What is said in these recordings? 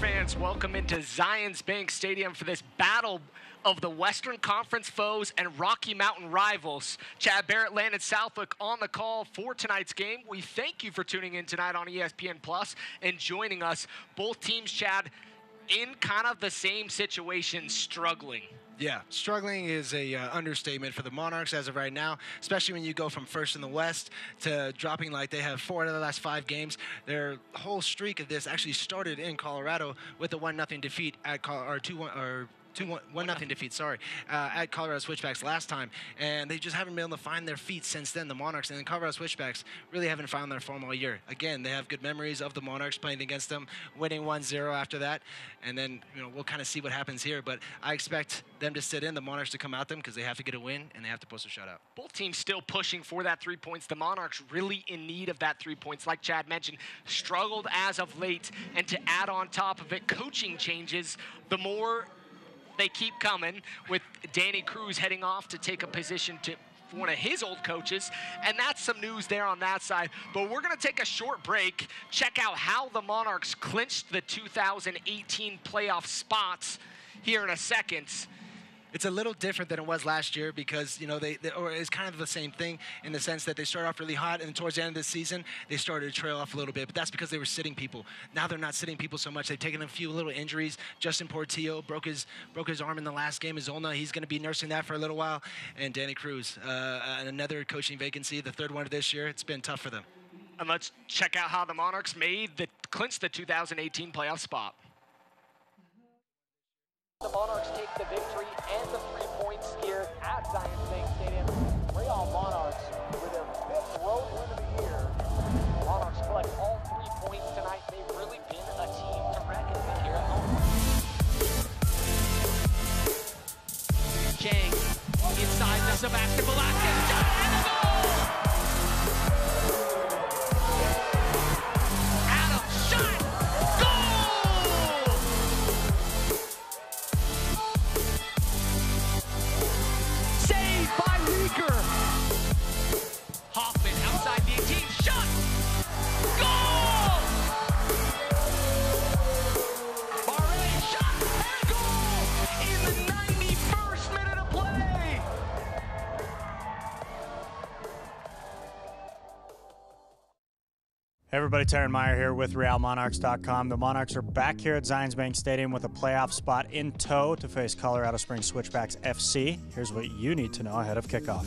fans, welcome into Zions Bank Stadium for this battle of the Western Conference foes and Rocky Mountain rivals. Chad Barrett, Landon Southwick on the call for tonight's game. We thank you for tuning in tonight on ESPN Plus and joining us. Both teams, Chad, in kind of the same situation, struggling. Yeah, struggling is a understatement for the Monarchs as of right now, especially when you go from first in the West to dropping like they have 4 out of the last 5 games. Their whole streak of this actually started in Colorado with a 1-0 defeat at 1-0 defeat, at Colorado Switchbacks last time, and they just haven't been able to find their feet since then. The Monarchs and the Colorado Switchbacks really haven't found their form all year. Again, they have good memories of the Monarchs playing against them, winning 1-0 after that, and then we'll kind of see what happens here. But I expect them to sit in, the Monarchs to come at them because they have to get a win and they have to post a shutout. Both teams still pushing for that 3 points. The Monarchs really in need of that 3 points, like Chad mentioned, struggled as of late, and to add on top of it, coaching changes. The more they keep coming, with Danny Cruz heading off to take a position to one of his old coaches, and that's some news there on that side. But we're going to take a short break, check out how the Monarchs clinched the 2018 playoff spots here in a second. It's a little different than it was last year because, or it's kind of the same thing in the sense that they started off really hot, and towards the end of the season, they started to trail off a little bit. But that's because they were sitting people. Now they're not sitting people so much. They've taken a few little injuries. Justin Portillo broke his arm in the last game. Zolna, he's going to be nursing that for a little while. And Danny Cruz, another coaching vacancy, the 3rd one of this year. It's been tough for them. And let's check out how the Monarchs clinched the 2018 playoff spot. The Monarchs take the victory and the 3 points here at Zions Bank Stadium. Real Monarchs with their 5th road win of the year. The Monarchs collect all 3 points tonight. They've really been a team to reckon with here at home. Chang inside the Sebastian Velasquez shot and a goal! Adam shot! Goal! Saved by Leaker. Hoffman outside the 18, shot! Goal! Barre shot and goal in the 91st minute of play. Hey everybody, Taryn Meyer here with RealMonarchs.com. The Monarchs are back here at Zions Bank Stadium with a playoff spot in tow to face Colorado Springs Switchbacks FC. Here's what you need to know ahead of kickoff.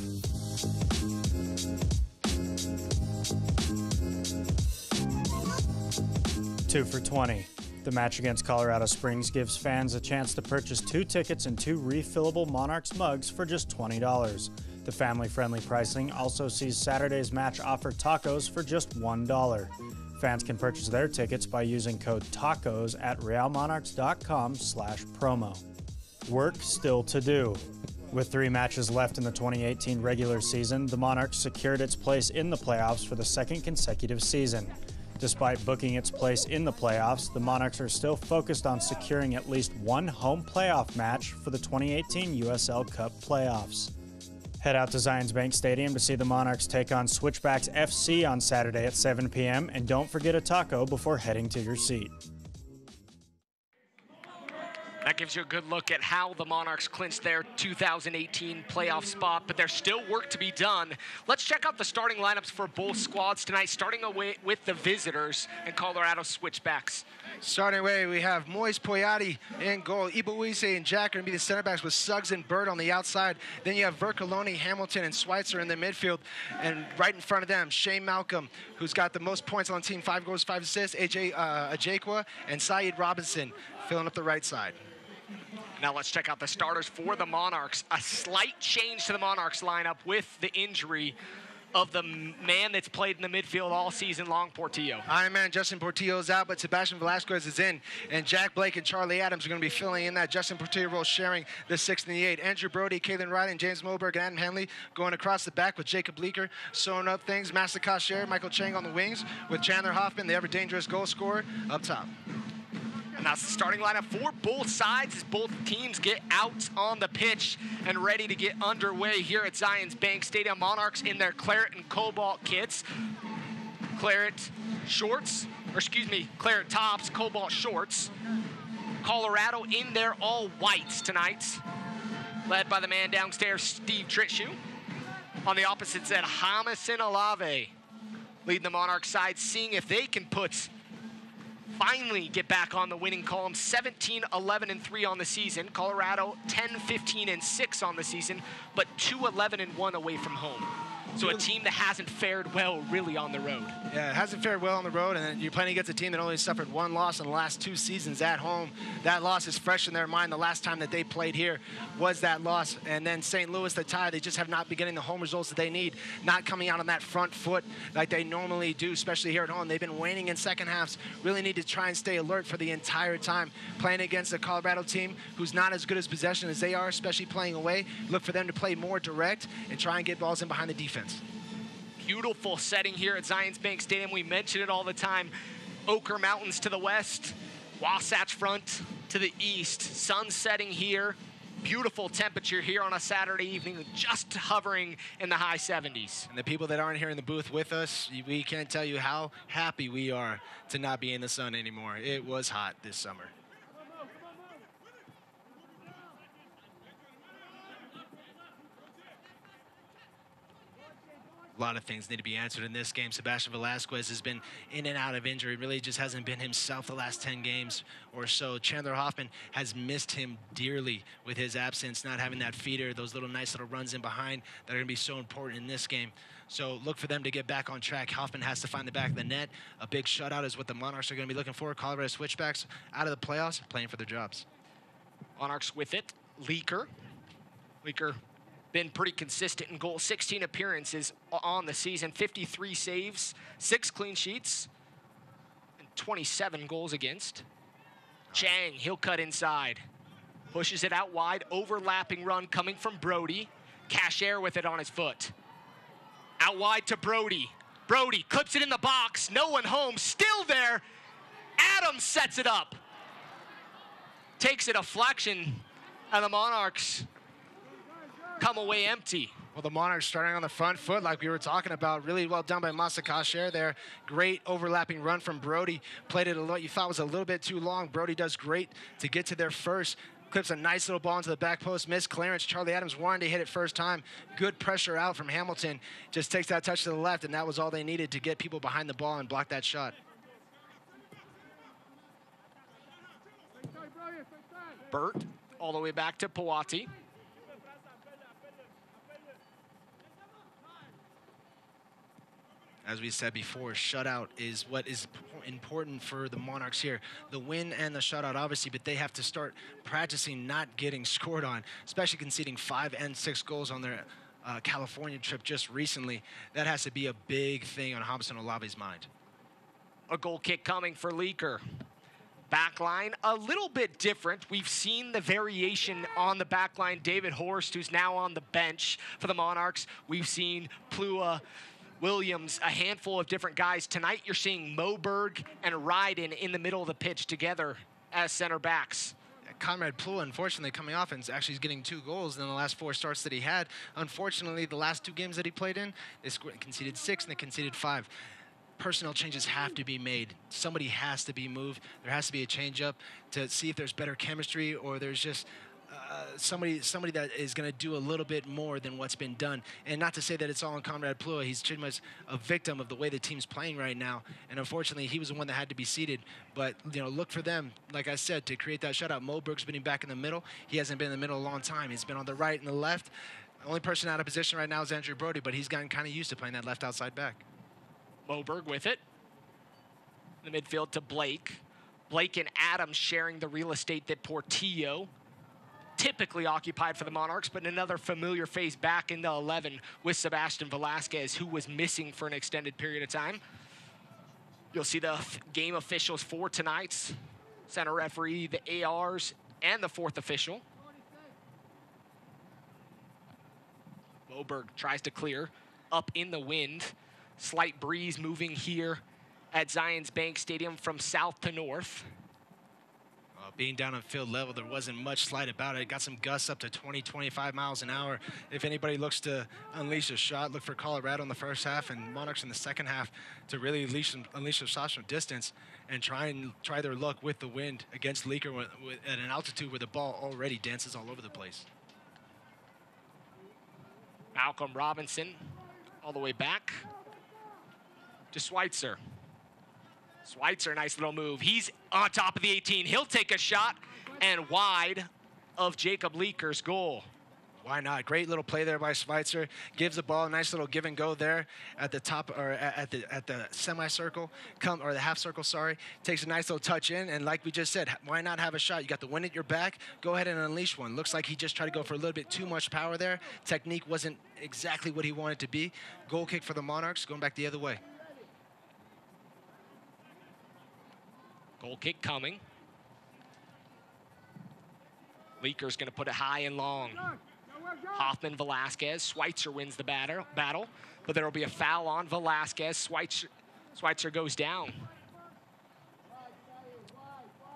Two for 20. The match against Colorado Springs gives fans a chance to purchase 2 tickets and 2 refillable Monarchs mugs for just $20. The family-friendly pricing also sees Saturday's match offer tacos for just $1. Fans can purchase their tickets by using code TACOS at realmonarchs.com/promo. Work still to do. With 3 matches left in the 2018 regular season, the Monarchs secured its place in the playoffs for the 2nd consecutive season. Despite booking its place in the playoffs, the Monarchs are still focused on securing at least 1 home playoff match for the 2018 USL Cup playoffs. Head out to Zions Bank Stadium to see the Monarchs take on Switchbacks FC on Saturday at 7 p.m. and don't forget a taco before heading to your seat. That gives you a good look at how the Monarchs clinched their 2018 playoff spot, but there's still work to be done. Let's check out the starting lineups for both squads tonight, starting away with the visitors and Colorado Switchbacks. Starting away, we have Moise Poyati in goal. Ibuise and Jack are going to be the center backs with Suggs and Bird on the outside. Then you have Vercoloni, Hamilton, and Schweitzer in the midfield. And right in front of them, Shane Malcolm, who's got the most points on the team, 5 goals, 5 assists, AJ Ajakwa, and Syed Robinson filling up the right side. Now let's check out the starters for the Monarchs. A slight change to the Monarchs lineup with the injury of the man that's played in the midfield all season long, Portillo. Iron Man Justin Portillo is out, but Sebastian Velasquez is in. And Jack Blake and Charlie Adams are going to be filling in that Justin Portillo role, sharing the 6 and the 8. Andrew Brody, Kalen Wright, and James Moberg and Adam Hanley going across the back with Jacob Bleeker sewing up things. Master Kasher, Michael Chang on the wings with Chandler Hoffman, the ever-dangerous goal scorer, up top. And that's the starting lineup for both sides as both teams get out on the pitch and ready to get underway here at Zions Bank Stadium. Monarchs in their claret and cobalt kits. claret tops, cobalt shorts. Colorado in their all whites tonight, led by the man downstairs, Steve Tritschu. On the opposite side, Jamison Alave leading the Monarch side, seeing if they can finally get back on the winning column. 17-11-3 on the season. Colorado 10-15-6 on the season, but 2-11-1 away from home. So a team that hasn't fared well really on the road. Yeah, it hasn't fared well on the road, and then you're playing against a team that only suffered one loss in the last 2 seasons at home. That loss is fresh in their mind. The last time that they played here was that loss. And then St. Louis, the Tide, they just have not been getting the home results that they need, not coming out on that front foot like they normally do, especially here at home. They've been waning in second halves. Really need to try and stay alert for the entire time. Playing against a Colorado team who's not as good as possession as they are, especially playing away. Look for them to play more direct and try and get balls in behind the defense. Beautiful setting here at Zions Bank Stadium. We mention it all the time. Oquirrh Mountains to the west, Wasatch Front to the east. Sun setting here. Beautiful temperature here on a Saturday evening, just hovering in the high 70s. And the people that aren't here in the booth with us, we can't tell you how happy we are to not be in the sun anymore. It was hot this summer. A lot of things need to be answered in this game. Sebastian Velasquez has been in and out of injury. Really just hasn't been himself the last 10 games or so. Chandler Hoffman has missed him dearly with his absence, not having that feeder, those nice little runs in behind that are going to be so important in this game. So look for them to get back on track. Hoffman has to find the back of the net. A big shutout is what the Monarchs are going to be looking for. Colorado Switchbacks out of the playoffs, playing for their jobs. Monarchs with it. Leaker been pretty consistent in goal. 16 appearances on the season, 53 saves, 6 clean sheets, and 27 goals against. Chang, he'll cut inside. Pushes it out wide, overlapping run coming from Brody. Cashier with it on his foot. Out wide to Brody. Brody clips it in the box, no one home, still there. Adams sets it up. Takes a deflection, and the Monarchs come away empty. Well, the Monarchs starting on the front foot like we were talking about. Really well done by Masa Kasher there. Great overlapping run from Brody. Played it a lot you thought was a little bit too long. Brody does great to get to their first. Clips a nice little ball into the back post. Missed clearance. Charlie Adams wanted to hit it first time. Good pressure out from Hamilton. Just takes that touch to the left, and that was all they needed to get people behind the ball and block that shot. Burt all the way back to Pawati. As we said before, shutout is what is important for the Monarchs here. The win and the shutout, obviously, but they have to start practicing not getting scored on, especially conceding 5 and 6 goals on their California trip just recently. That has to be a big thing on Jamison Olave's mind. A goal kick coming for Leaker. Backline, a little bit different. We've seen the variation on the backline. David Horst, who's now on the bench for the Monarchs. We've seen Plua, Williams, a handful of different guys. Tonight, you're seeing Moberg and Ryden in the middle of the pitch together as center backs. Conrad Plua, unfortunately, coming off and actually getting 2 goals in the last 4 starts that he had. Unfortunately, the last 2 games that he played in, they conceded 6 and they conceded 5. Personnel changes have to be made. Somebody has to be moved. There has to be a change-up to see if there's better chemistry or there's just somebody that is going to do a little bit more than what's been done. And not to say that it's all on Conrad Plua. He's pretty much a victim of the way the team's playing right now. And unfortunately, he was the one that had to be seated. But, look for them, like I said, to create that shutout. Moberg's been back in the middle. He hasn't been in the middle a long time. He's been on the right and the left. The only person out of position right now is Andrew Brody, but he's gotten kind of used to playing that left outside back. Moberg with it. In the midfield to Blake. Blake and Adams sharing the real estate that Portillo typically occupied for the Monarchs, but another familiar face back in the 11 with Sebastian Velasquez, who was missing for an extended period of time. You'll see the game officials for tonight's center referee, the ARs, and the 4th official. Moberg tries to clear up in the wind. Slight breeze moving here at Zions Bank Stadium from south to north. being down on field level, there wasn't much slight about it. Got some gusts up to 20, 25 miles an hour. If anybody looks to unleash a shot, look for Colorado in the first half and Monarchs in the second half to really unleash their shots from distance and try their luck with the wind against Leaker at an altitude where the ball already dances all over the place. Malcolm Robinson all the way back to Schweitzer. Schweitzer, nice little move. He's on top of the 18. He'll take a shot and wide of Jacob Leaker's goal. Why not? Great little play there by Schweitzer. Gives the ball a nice little give and go there at the top, or at the semicircle, or the half circle, sorry. Takes a nice little touch in, and like we just said, why not have a shot? You got the wind at your back. Go ahead and unleash one. Looks like he just tried to go for a little bit too much power there. Technique wasn't exactly what he wanted to be. Goal kick for the Monarchs, going back the other way. Goal kick coming. Leaker's going to put it high and long. Hoffman, Velasquez. Schweitzer wins the battle, but there will be a foul on Velasquez. Schweitzer goes down.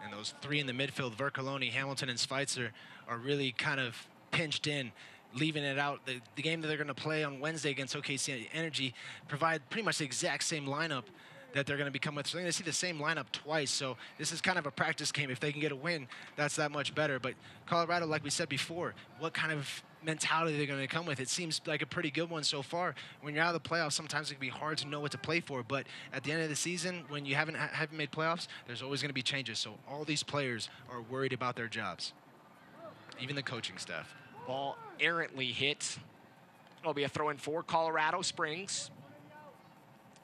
And those three in the midfield, Vercoloni, Hamilton, and Schweitzer, are really kind of pinched in, leaving it out. The game that they're going to play on Wednesday against OKC Energy provide pretty much the exact same lineup that they're going to become with. So they're going to see the same lineup twice. So this is kind of a practice game. If they can get a win, that's that much better. But Colorado, like we said before, what kind of mentality they're going to come with? It seems like a pretty good one so far. When you're out of the playoffs, sometimes it can be hard to know what to play for. But at the end of the season, when you haven't made playoffs, there's always going to be changes. So all these players are worried about their jobs, even the coaching staff. Ball errantly hit. It'll be a throw in for Colorado Springs.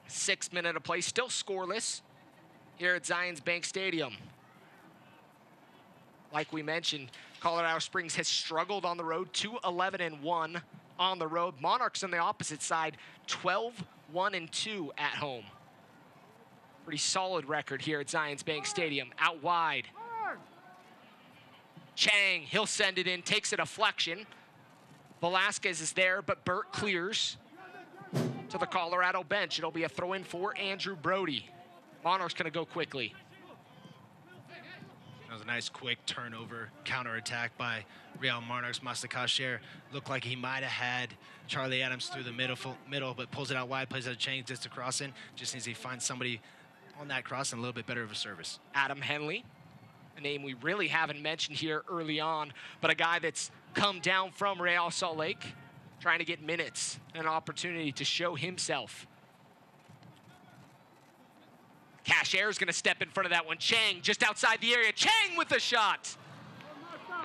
6th minute of play, still scoreless here at Zions Bank Stadium. Like we mentioned, Colorado Springs has struggled on the road, 2-11-1 on the road. Monarchs on the opposite side, 12-1-2 at home. Pretty solid record here at Zions Bank Stadium. Out wide. Chang, he'll send it in, takes a deflection. Velasquez is there, but Burt clears to the Colorado bench. It'll be a throw-in for Andrew Brody. Monarchs gonna go quickly. That was a nice quick turnover, counterattack by Real Monarchs. Mastakasher looked like he might have had Charlie Adams through the middle, but pulls it out wide, plays out a change, just to cross in. Just needs to find somebody on that cross and a little bit better of a service. Adam Henley, a name we really haven't mentioned here early on, but a guy that's come down from Real Salt Lake, trying to get minutes and an opportunity to show himself. Cashier is going to step in front of that one. Chang just outside the area. Chang with the shot.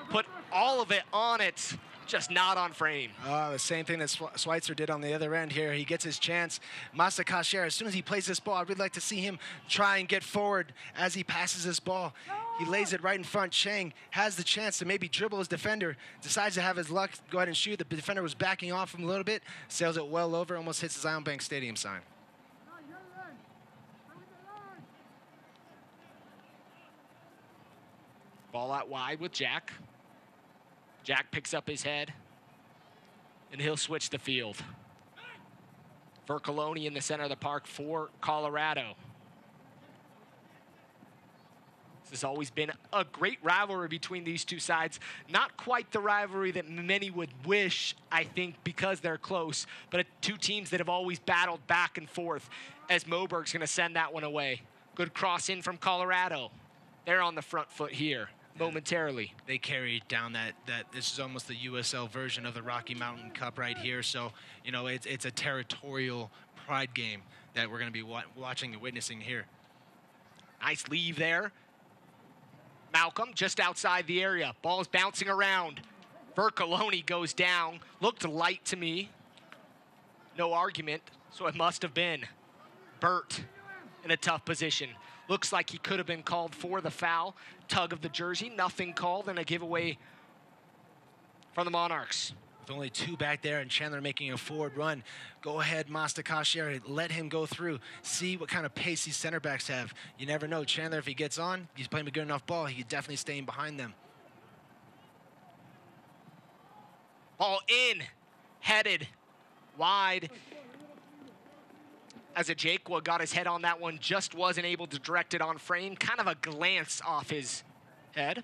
Put all of it on it, just not on frame. The same thing that Schweitzer did on the other end here. He gets his chance. Masa Kasher, as soon as he plays this ball, I'd really like to see him try and get forward as he passes this ball. He lays it right in front. Chang has the chance to maybe dribble his defender, decides to have his luck, go ahead and shoot. The defender was backing off him a little bit, sails it well over, almost hits the Zion Bank Stadium sign. Ball out wide with Jack. Jack picks up his head, and he'll switch the field. Vercoloni in the center of the park for Colorado. This has always been a great rivalry between these two sides. Not quite the rivalry that many would wish, I think, because they're close, but two teams that have always battled back and forth, as Moberg's going to send that one away. Good cross in from Colorado. They're on the front foot here momentarily. They carried down that this is almost the USL version of the Rocky Mountain Cup right here. So, you know, it's a territorial pride game that we're going to be watching and witnessing here. Nice leave there. Malcolm just outside the area. Ball's bouncing around. Vercoloni goes down. Looked light to me. No argument, so it must have been. Burt in a tough position. Looks like he could have been called for the foul. Tug of the jersey, nothing called, and a giveaway from the Monarchs. With only two back there and Chandler making a forward run, go ahead, Mastakasher, let him go through. See what kind of pace these center backs have. You never know. Chandler, if he gets on, he's playing a good enough ball, he could definitely stay in behind them. Ball in, headed, wide. As Ajekwa got his head on that one, just wasn't able to direct it on frame. Kind of a glance off his Ed?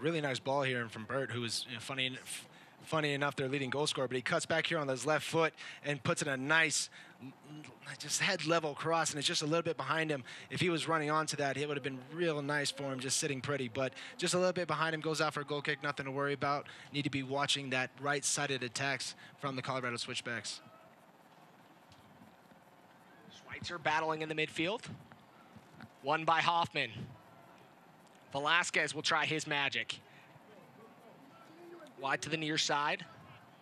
Really nice ball here from Burt, who is funny enough their leading goal scorer, but he cuts back here on his left foot and puts in a nice just head level cross, and it's just a little bit behind him. If he was running onto that, it would have been real nice for him, just sitting pretty, but just a little bit behind him, goes out for a goal kick, nothing to worry about. Need to be watching that right-sided attacks from the Colorado Switchbacks. Schweitzer battling in the midfield. Won by Hoffman. Velasquez will try his magic. Wide to the near side.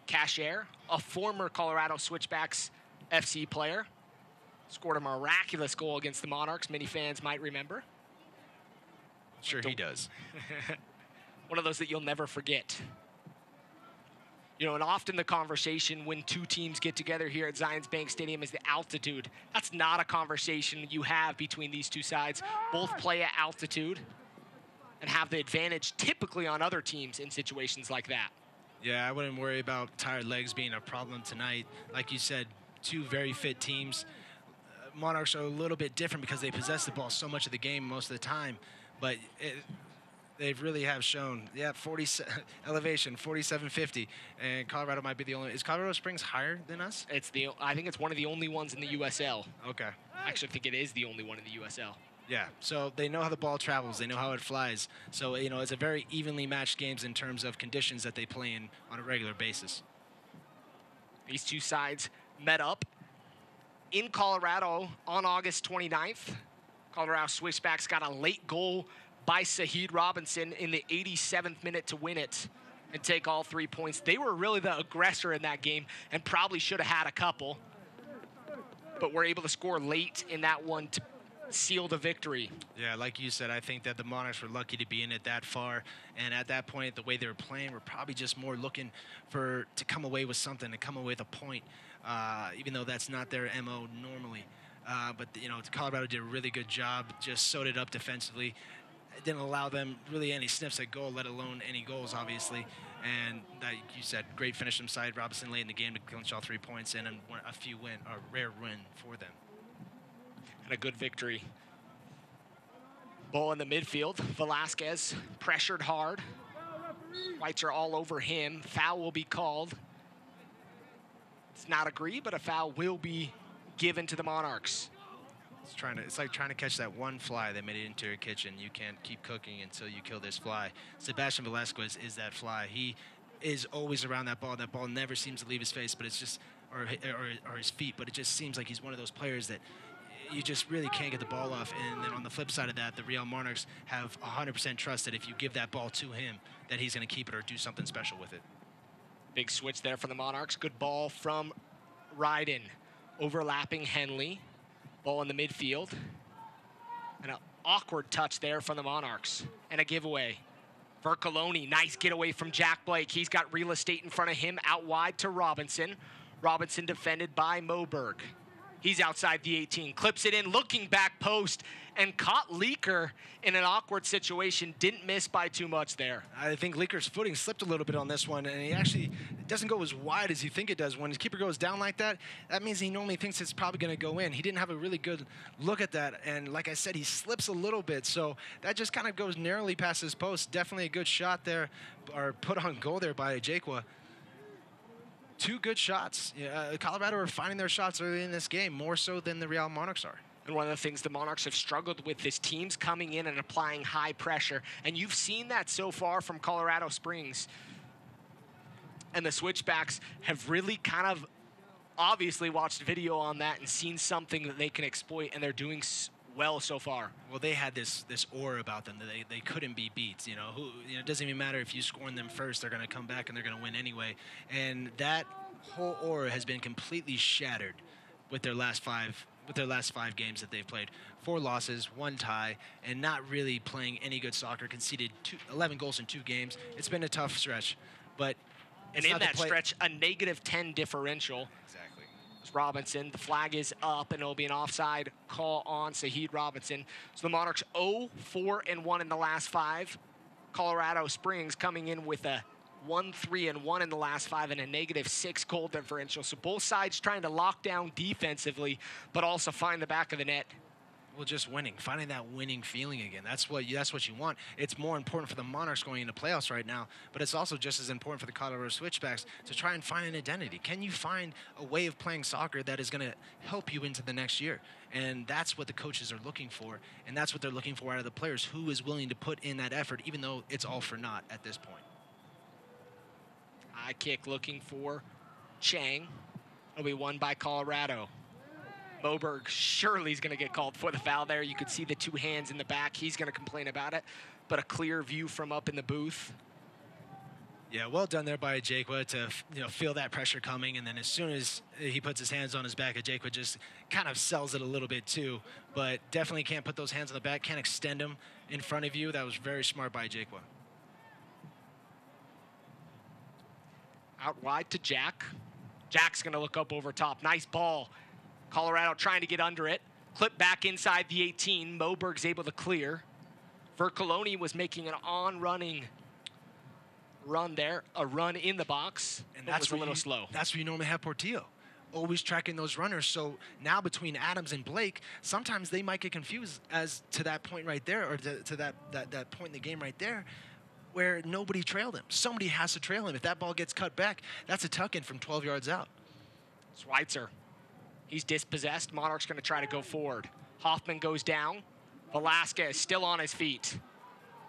Cashier, a former Colorado Switchbacks FC player, scored a miraculous goal against the Monarchs. Many fans might remember. Sure he does. One of those that you'll never forget. You know, and often the conversation when two teams get together here at Zions Bank Stadium is the altitude. That's not a conversation you have between these two sides. Both play at altitude and have the advantage typically on other teams in situations like that. Yeah, I wouldn't worry about tired legs being a problem tonight. Like you said, two very fit teams. Monarchs are a little bit different because they possess the ball so much of the game most of the time, but they really have shown, 40 elevation, 4750, and Colorado might be the only. Is Colorado Springs higher than us? I think it's one of the only ones in the USL. Okay. I actually think it is the only one in the USL. Yeah, so they know how the ball travels. They know how it flies. So, you know, it's a very evenly matched games in terms of conditions that they play in on a regular basis. These two sides met up in Colorado on August 29th. Colorado Switchbacks got a late goal by Saheed Robinson in the 87th minute to win it and take all 3 points. They were really the aggressor in that game and probably should have had a couple, but were able to score late in that one to seal the victory. Yeah, like you said, I think that the Monarchs were lucky to be in it that far, and at that point, the way they were playing, we're probably just more looking to come away with something, to come away with a point, even though that's not their MO normally. But, you know, Colorado did a really good job, just sewed it up defensively. It didn't allow them really any sniffs at goal, let alone any goals, obviously. And like you said, great finish from side Robinson late in the game to clinch all 3 points and a rare win for them. And a good victory. Ball in the midfield. Velasquez pressured hard. Whites are all over him. Foul will be called. It's not agreed, but a foul will be given to the Monarchs. It's like trying to catch that one fly that made it into your kitchen. You can't keep cooking until you kill this fly. Sebastian Velasquez is that fly. He is always around that ball. That ball never seems to leave his face, but it's just or his feet. But it just seems like he's one of those players that you just really can't get the ball off. And then on the flip side of that, the Real Monarchs have 100% trust that if you give that ball to him, that he's going to keep it or do something special with it. Big switch there for the Monarchs. Good ball from Ryden. Overlapping Henley. Ball in the midfield. And an awkward touch there from the Monarchs. And a giveaway. Vercoloni, nice getaway from Jack Blake. He's got real estate in front of him, out wide to Robinson. Robinson defended by Moberg. He's outside the 18, clips it in, looking back post, and caught Leaker in an awkward situation. Didn't miss by too much there. I think Leaker's footing slipped a little bit on this one, and he actually doesn't go as wide as you think it does. When his keeper goes down like that, that means he normally thinks it's probably going to go in. He didn't have a really good look at that, and like I said, he slips a little bit, so that just kind of goes narrowly past his post. Definitely a good shot there, or put on goal there by Ajakwa. Two good shots. Colorado are finding their shots early in this game, more so than the Real Monarchs are. And one of the things the Monarchs have struggled with is teams coming in and applying high pressure. And you've seen that so far from Colorado Springs. And the Switchbacks have really kind of obviously watched video on that and seen something that they can exploit, and they're doing well so far. Well, they had this aura about them that they couldn't be beat. It doesn't even matter if you score them first; they're going to come back and they're going to win anyway. And that whole aura has been completely shattered with their last five games that they've played. 4 losses, 1 tie, and not really playing any good soccer. Conceded 11 goals in 2 games. It's been a tough stretch, but and in that stretch, a -10 differential. Exactly. Robinson, the flag is up, and it'll be an offside call on Saheed Robinson. So the Monarchs 0-4-1 in the last 5. Colorado Springs coming in with a 1-3-1 in the last 5 and a -6 goal differential. So both sides trying to lock down defensively, but also find the back of the net. Well, just winning, finding that winning feeling again. That's what you want. It's more important for the Monarchs going into playoffs right now, but it's also just as important for the Colorado Switchbacks to try and find an identity. Can you find a way of playing soccer that is going to help you into the next year? And that's what the coaches are looking for, and that's what they're looking for out of the players. Who is willing to put in that effort, even though it's all for naught at this point? High kick looking for Chang. It'll be won by Colorado. Moberg surely is going to get called for the foul there. You could see the two hands in the back. He's going to complain about it, but a clear view from up in the booth. Yeah, well done there by Ajekwa to feel that pressure coming, and then as soon as he puts his hands on his back, Ajekwa just kind of sells it a little bit too, but definitely can't put those hands on the back, can't extend them in front of you. That was very smart by Ajekwa. Out wide to Jack. Jack's going to look up over top. Nice ball. Colorado trying to get under it. Clip back inside the 18. Moberg's able to clear. Vercoloni was making an on-running run there. A run in the box. And that's a little slow. That's where you normally have Portillo. Always tracking those runners. So now between Adams and Blake, sometimes they might get confused as to that point right there, or to that point in the game right there, where nobody trailed him. Somebody has to trail him. If that ball gets cut back, that's a tuck-in from 12 yards out. Schweitzer. He's dispossessed. Monarch's going to try to go forward. Hoffman goes down. Velasquez still on his feet.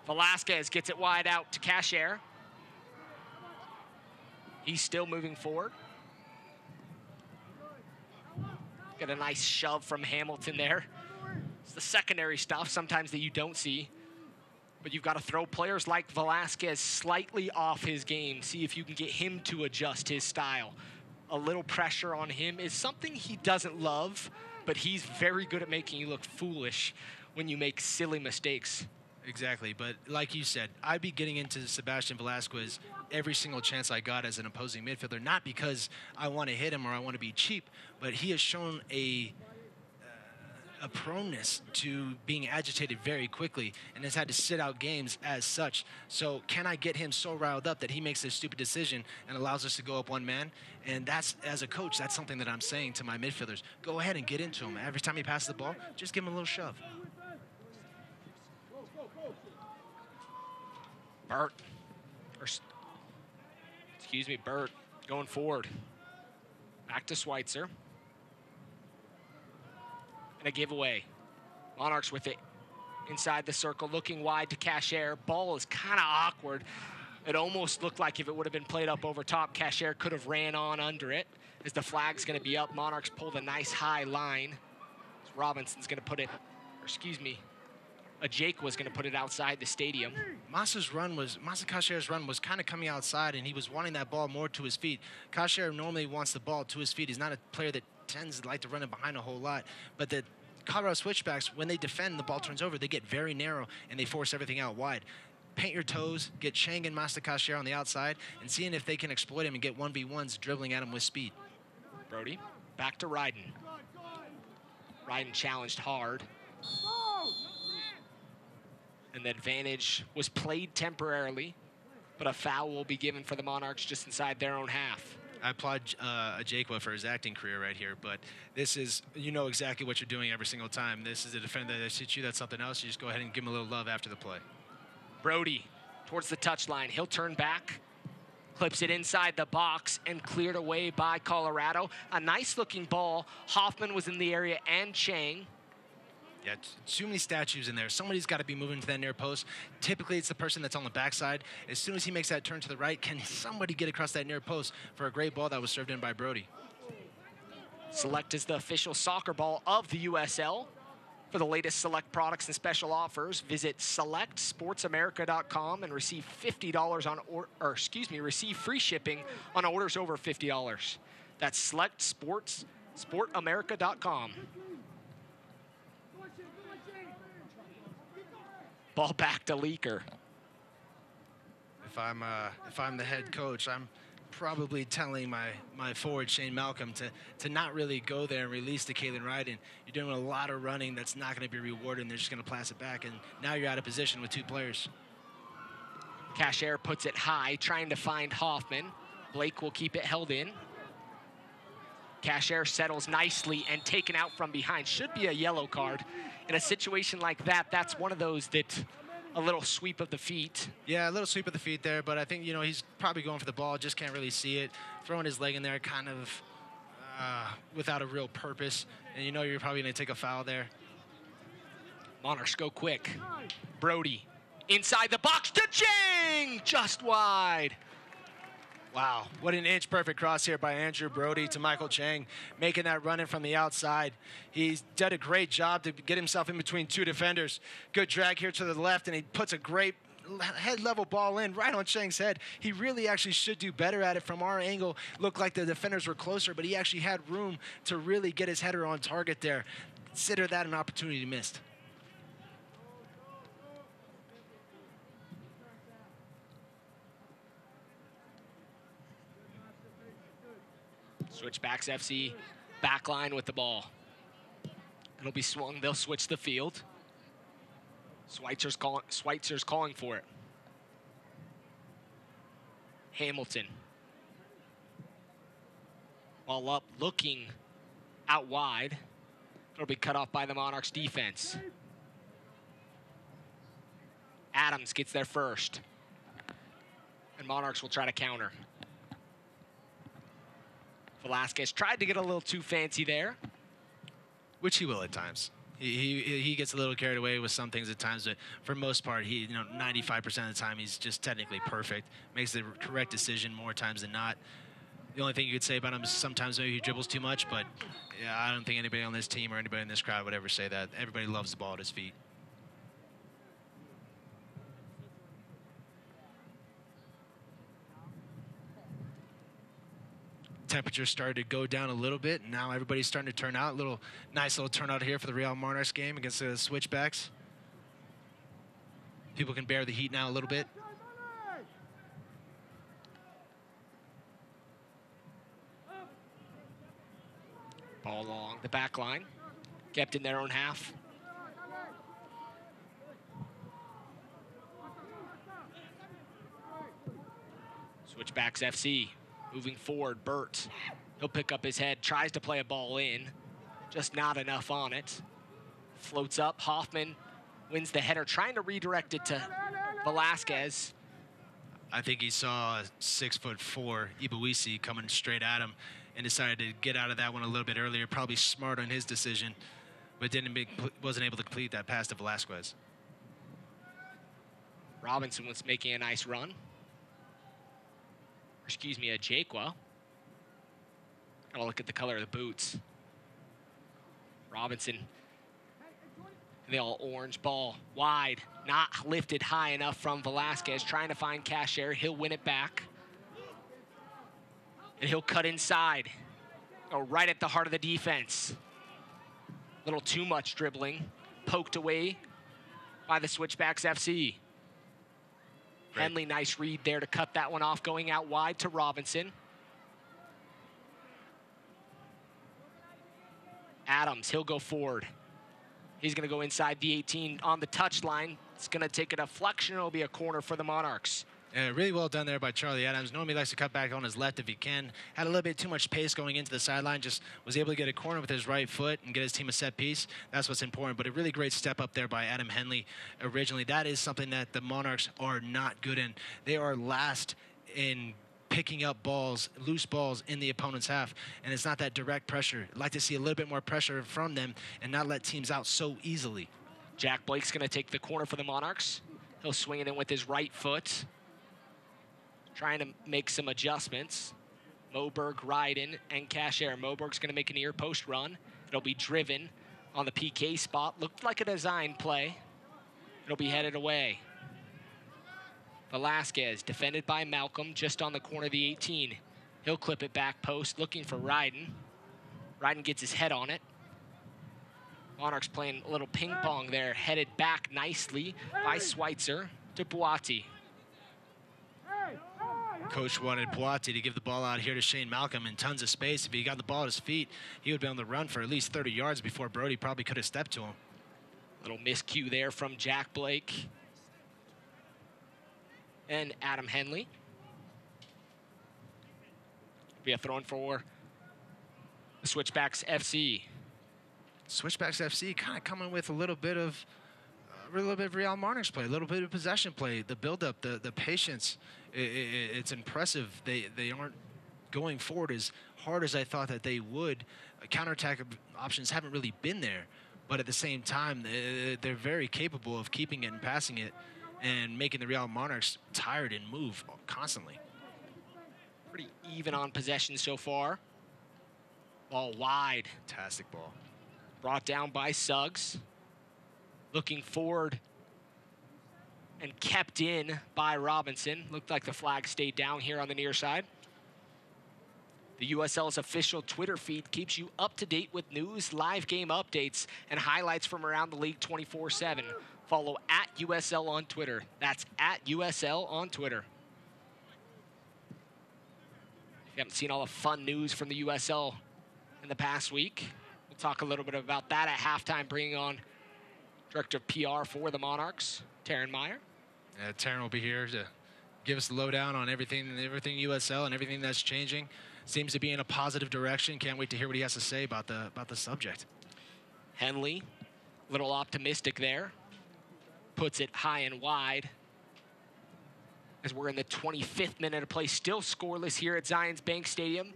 Velasquez gets it wide out to Cashier. He's still moving forward. Get a nice shove from Hamilton there. It's the secondary stuff sometimes that you don't see. But you've got to throw players like Velasquez slightly off his game. See if you can get him to adjust his style. A little pressure on him is something he doesn't love, but he's very good at making you look foolish when you make silly mistakes. Exactly, but like you said, I'd be getting into Sebastian Velasquez every single chance I got as an opposing midfielder, not because I want to hit him or I want to be cheap, but he has shown a proneness to being agitated very quickly and has had to sit out games as such. So can I get him so riled up that he makes this stupid decision and allows us to go up one man? And that's, as a coach, that's something that I'm saying to my midfielders. Go ahead and get into him. Every time he passes the ball, just give him a little shove. Burt going forward. Back to Schweitzer. And a giveaway. Monarchs with it inside the circle, looking wide to Cashier. Ball is kind of awkward. It almost looked like if it would have been played up over top, Cashier could have ran on under it. As the flag's going to be up, Monarchs pulled a nice high line. Robinson's going to put it, Jake was going to put it outside the stadium. Masa Cashier's run was kind of coming outside, and he was wanting that ball more to his feet. Cashier normally wants the ball to his feet. He's not a player that tends to like to run it behind a whole lot, but the Colorado Switchbacks, when they defend, the ball turns over, they get very narrow, and they force everything out wide. Paint your toes, get Chang and Masa Cashier on the outside, and seeing if they can exploit him and get 1v1s dribbling at him with speed. Brody, back to Ryden. Ryden challenged hard. And the advantage was played temporarily, but a foul will be given for the Monarchs just inside their own half. I applaud Ajekwa for his acting career right here, but this is, you know exactly what you're doing every single time. This is a defender that hits you, that's something else. You just go ahead and give him a little love after the play. Brody towards the touchline. He'll turn back, clips it inside the box, and cleared away by Colorado. A nice-looking ball. Hoffman was in the area and Chang. Yeah, too many statues in there. Somebody's got to be moving to that near post. Typically, it's the person that's on the backside. As soon as he makes that turn to the right, can somebody get across that near post for a great ball that was served in by Brody? Select is the official soccer ball of the USL. For the latest Select products and special offers, visit selectsportsamerica.com and receive $50 on receive free shipping on orders over $50. That's selectsportsamerica.com. Ball back to Leaker. If I'm the head coach, I'm probably telling my forward Shane Malcolm to not really go there and release to Kalen Ryden. You're doing a lot of running that's not going to be rewarded, and they're just going to pass it back, and now you're out of position with two players. Cashier puts it high, trying to find Hoffman. Blake will keep it held in. Cashier settles nicely and taken out from behind. Should be a yellow card. In a situation like that, that's one of those that a little sweep of the feet. Yeah, a little sweep of the feet there, but I think, you know, he's probably going for the ball, just can't really see it. Throwing his leg in there kind of without a real purpose, and you know you're probably going to take a foul there. Monarchs go quick. Brody inside the box to Chang, just wide. Wow, what an inch-perfect cross here by Andrew Brody to Michael Chang, making that run in from the outside. He's done a great job to get himself in between two defenders. Good drag here to the left, and he puts a great head-level ball in right on Chang's head. He really actually should do better at it. From our angle, looked like the defenders were closer, but he actually had room to really get his header on target there. Consider that an opportunity missed. Switchbacks FC back line with the ball. It'll be swung. They'll switch the field. Schweitzer's calling for it. Hamilton. Ball up, looking out wide. It'll be cut off by the Monarchs defense. Adams gets there first. And Monarchs will try to counter. Velasquez tried to get a little too fancy there. Which he will at times. He gets a little carried away with some things at times, but for most part, 95% of the time, he's just technically perfect. Makes the correct decision more times than not. The only thing you could say about him is sometimes maybe he dribbles too much, but yeah, I don't think anybody on this team or anybody in this crowd would ever say that. Everybody loves the ball at his feet. Temperature started to go down a little bit, and now everybody's starting to turn out. Nice little turnout here for the Real Monarchs game against the Switchbacks. People can bear the heat now a little bit. Ball along the back line, kept in their own half. Switchbacks FC. Moving forward, Burt. He'll pick up his head, tries to play a ball in. Just not enough on it. Floats up, Hoffman wins the header, trying to redirect it to Velasquez. I think he saw a 6'4" Ibuisi coming straight at him and decided to get out of that one a little bit earlier. Probably smart on his decision, but wasn't able to complete that pass to Velasquez. Robinson was making a nice run. Excuse me, a Jaquwa. Gotta look at the color of the boots. Robinson. The all orange ball wide, not lifted high enough from Velasquez, trying to find Cashier. He'll win it back. And he'll cut inside. Go right at the heart of the defense. A little too much dribbling. Poked away by the Switchbacks FC. Henley, nice read there to cut that one off, going out wide to Robinson. Adams, he'll go forward. He's gonna go inside the 18 on the touchline. It's gonna take a deflection, it'll be a corner for the Monarchs. Yeah, really well done there by Charlie Adams. Normally likes to cut back on his left if he can. Had a little bit too much pace going into the sideline. Just was able to get a corner with his right foot and get his team a set piece. That's what's important. But a really great step up there by Adam Henley originally. That is something that the Monarchs are not good in. They are last in picking up balls, loose balls in the opponent's half. And it's not that direct pressure. I'd like to see a little bit more pressure from them and not let teams out so easily. Jack Blake's going to take the corner for the Monarchs. He'll swing it in with his right foot. Trying to make some adjustments. Moberg, Ryden, and Cashier. Moberg's going to make an ear post run. It'll be driven on the PK spot. Looked like a design play. It'll be headed away. Velasquez, defended by Malcolm, just on the corner of the 18. He'll clip it back post, looking for Ryden. Ryden gets his head on it. Monarchs playing a little ping pong there, headed back nicely by Schweitzer to Boati. Coach wanted Boati to give the ball out here to Shane Malcolm in tons of space. If he got the ball at his feet, he would be on the run for at least 30 yards before Brody probably could have stepped to him. Little miscue there from Jack Blake and Adam Henley. Be a throw-in for the Switchbacks FC. Switchbacks FC kind of coming with a little bit of Real Monarchs play, a little bit of possession play, the build-up, the patience. It's impressive. They aren't going forward as hard as I thought that they would. Counterattack options haven't really been there, but at the same time, they're very capable of keeping it and passing it and making the Real Monarchs tired and move constantly. Pretty even on possession so far. Ball wide. Fantastic ball. Brought down by Suggs. Looking forward and kept in by Robinson. Looked like the flag stayed down here on the near side. The USL's official Twitter feed keeps you up to date with news, live game updates, and highlights from around the league 24/7. Follow @USL on Twitter. That's @USL on Twitter. If you haven't seen all the fun news from the USL in the past week, we'll talk a little bit about that at halftime, bringing on Director of PR for the Monarchs, Taryn Meyer. Taryn will be here to give us the lowdown on everything USL and everything that's changing. Seems to be in a positive direction. Can't wait to hear what he has to say about the subject. Henley, a little optimistic there. Puts it high and wide. As we're in the 25th minute of play, still scoreless here at Zions Bank Stadium.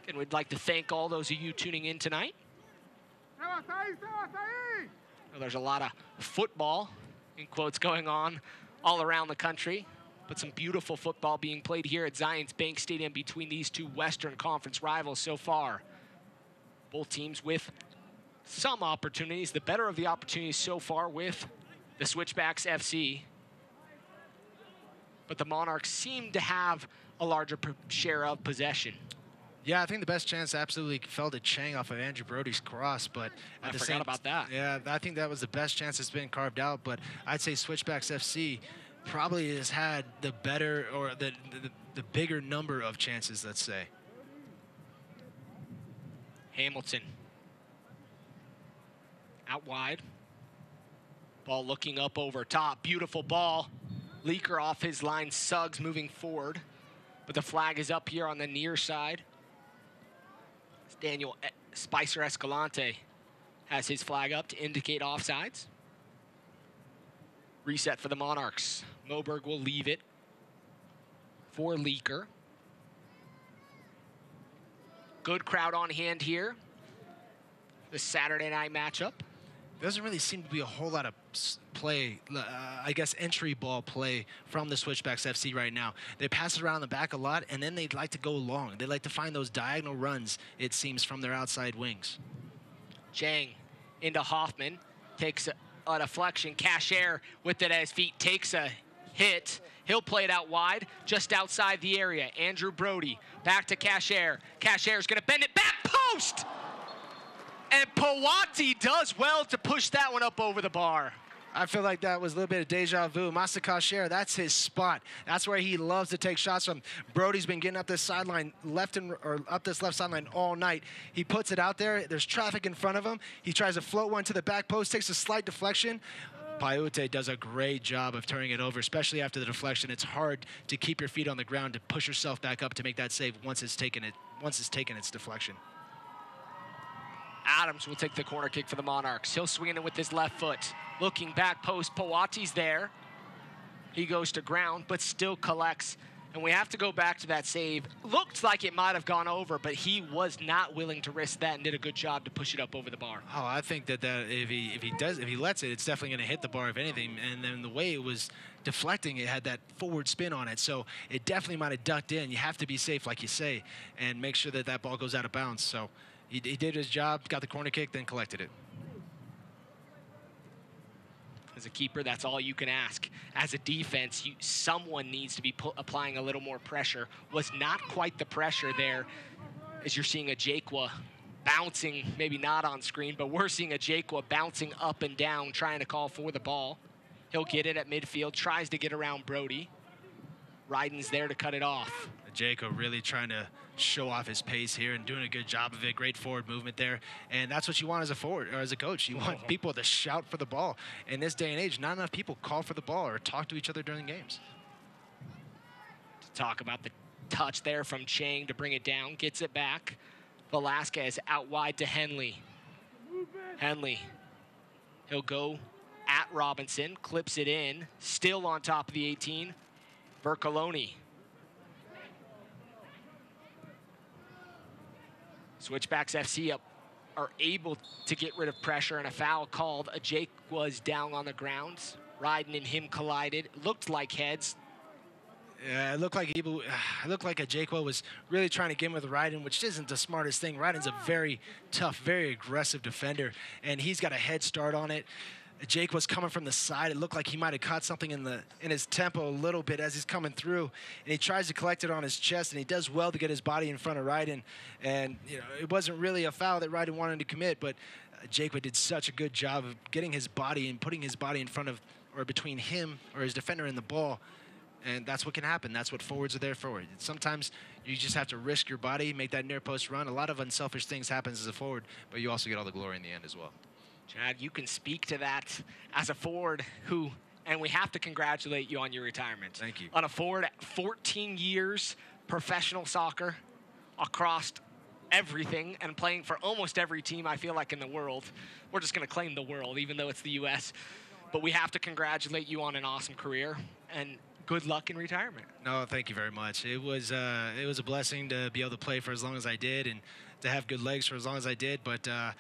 And we'd like to thank all those of you tuning in tonight. Well, there's a lot of football, in quotes, going on all around the country, but some beautiful football being played here at Zions Bank Stadium between these two Western Conference rivals so far. Both teams with some opportunities, the better of the opportunities so far with the Switchbacks FC. But the Monarchs seem to have a larger share of possession. Yeah, I think the best chance absolutely fell to Chang off of Andrew Brody's cross, but I forgot about that. Yeah, I think that was the best chance that's been carved out, but I'd say Switchbacks FC probably has had the better or the bigger number of chances, let's say. Hamilton out wide. Ball looking up over top. Beautiful ball. Leaker off his line. Suggs moving forward. But the flag is up here on the near side. Daniel Spicer Escalante has his flag up to indicate offsides. Reset for the Monarchs. Moberg will leave it for Leaker. Good crowd on hand here. The Saturday night matchup. Doesn't really seem to be a whole lot of play, I guess entry ball play from the Switchbacks FC right now. They pass it around the back a lot, and then they'd like to go long. They like to find those diagonal runs, it seems, from their outside wings. Chang into Hoffman, takes a deflection. Cashier with it at his feet, takes a hit. He'll play it out wide, just outside the area. Andrew Brody, back to Cashier. Cashier's gonna bend it back, post! And Powati does well to push that one up over the bar. I feel like that was a little bit of deja vu. Masa Kasher, that's his spot. That's where he loves to take shots from. Brody's been getting up this sideline, up this left sideline all night. He puts it out there. There's traffic in front of him. He tries to float one to the back post, takes a slight deflection. Paiute does a great job of turning it over, especially after the deflection. It's hard to keep your feet on the ground to push yourself back up to make that save once it's taken its deflection. Adams will take the corner kick for the Monarchs. He'll swing it with his left foot. Looking back post, Powati's there. He goes to ground, but still collects. And we have to go back to that save. Looked like it might have gone over, but he was not willing to risk that and did a good job to push it up over the bar. Oh, I think that if he lets it, it's definitely going to hit the bar, if anything. And then the way it was deflecting, it had that forward spin on it. So it definitely might have ducked in. You have to be safe, like you say, and make sure that that ball goes out of bounds. So he did his job, got the corner kick, then collected it. As a keeper, that's all you can ask. As a defense, someone needs to be applying a little more pressure. Was not quite the pressure there, as you're seeing a Jaquwa bouncing, maybe not on screen, but we're seeing a Jaquwa bouncing up and down, trying to call for the ball. He'll get it at midfield, tries to get around Brody. Ryden's there to cut it off. Jaco really trying to show off his pace here and doing a good job of it. Great forward movement there. And that's what you want as a forward or as a coach. You want people to shout for the ball. In this day and age, not enough people call for the ball or talk to each other during games. To talk about the touch there from Chang to bring it down, gets it back. Velasquez out wide to Henley. Henley, he'll go at Robinson, clips it in, still on top of the 18. Vercoloni. Switchbacks FC are able to get rid of pressure, and a foul called. Jake was down on the ground. Ryden and him collided. Looked like heads. Yeah, it looked like Jakewell was really trying to get him with Ryden, which isn't the smartest thing. Ryden's a very tough, very aggressive defender, and he's got a head start on it. Jake was coming from the side. It looked like he might have caught something in his tempo a little bit as he's coming through, and he tries to collect it on his chest, and he does well to get his body in front of Ryden. And it wasn't really a foul that Ryden wanted to commit, but Jake did such a good job of getting his body and putting his body in front of or between him or his defender and the ball. And that's what can happen. That's what forwards are there for. Sometimes you just have to risk your body, make that near post run. A lot of unselfish things happens as a forward, but you also get all the glory in the end as well. Chad, you can speak to that as a forward and we have to congratulate you on your retirement. Thank you. On a forward, 14 years professional soccer across everything and playing for almost every team, I feel like, in the world. We're just going to claim the world, even though it's the U.S. But we have to congratulate you on an awesome career, and good luck in retirement. No, thank you very much. It was a blessing to be able to play for as long as I did and to have good legs for as long as I did. But I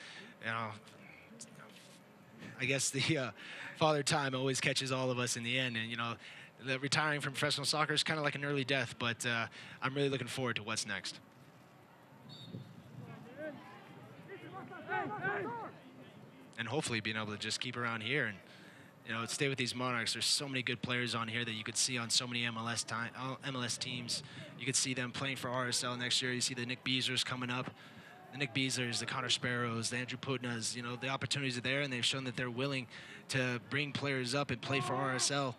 guess the father time always catches all of us in the end. And the retiring from professional soccer is kind of like an early death. But I'm really looking forward to what's next. And hopefully being able to just keep around here and stay with these Monarchs. There's so many good players on here that you could see on so many MLS teams. You could see them playing for RSL next year. You see the Nick Beezers coming up. The Nick Beezers, the Connor Sparrows, the Andrew Putnas. The opportunities are there, and they've shown that they're willing to bring players up and play for RSL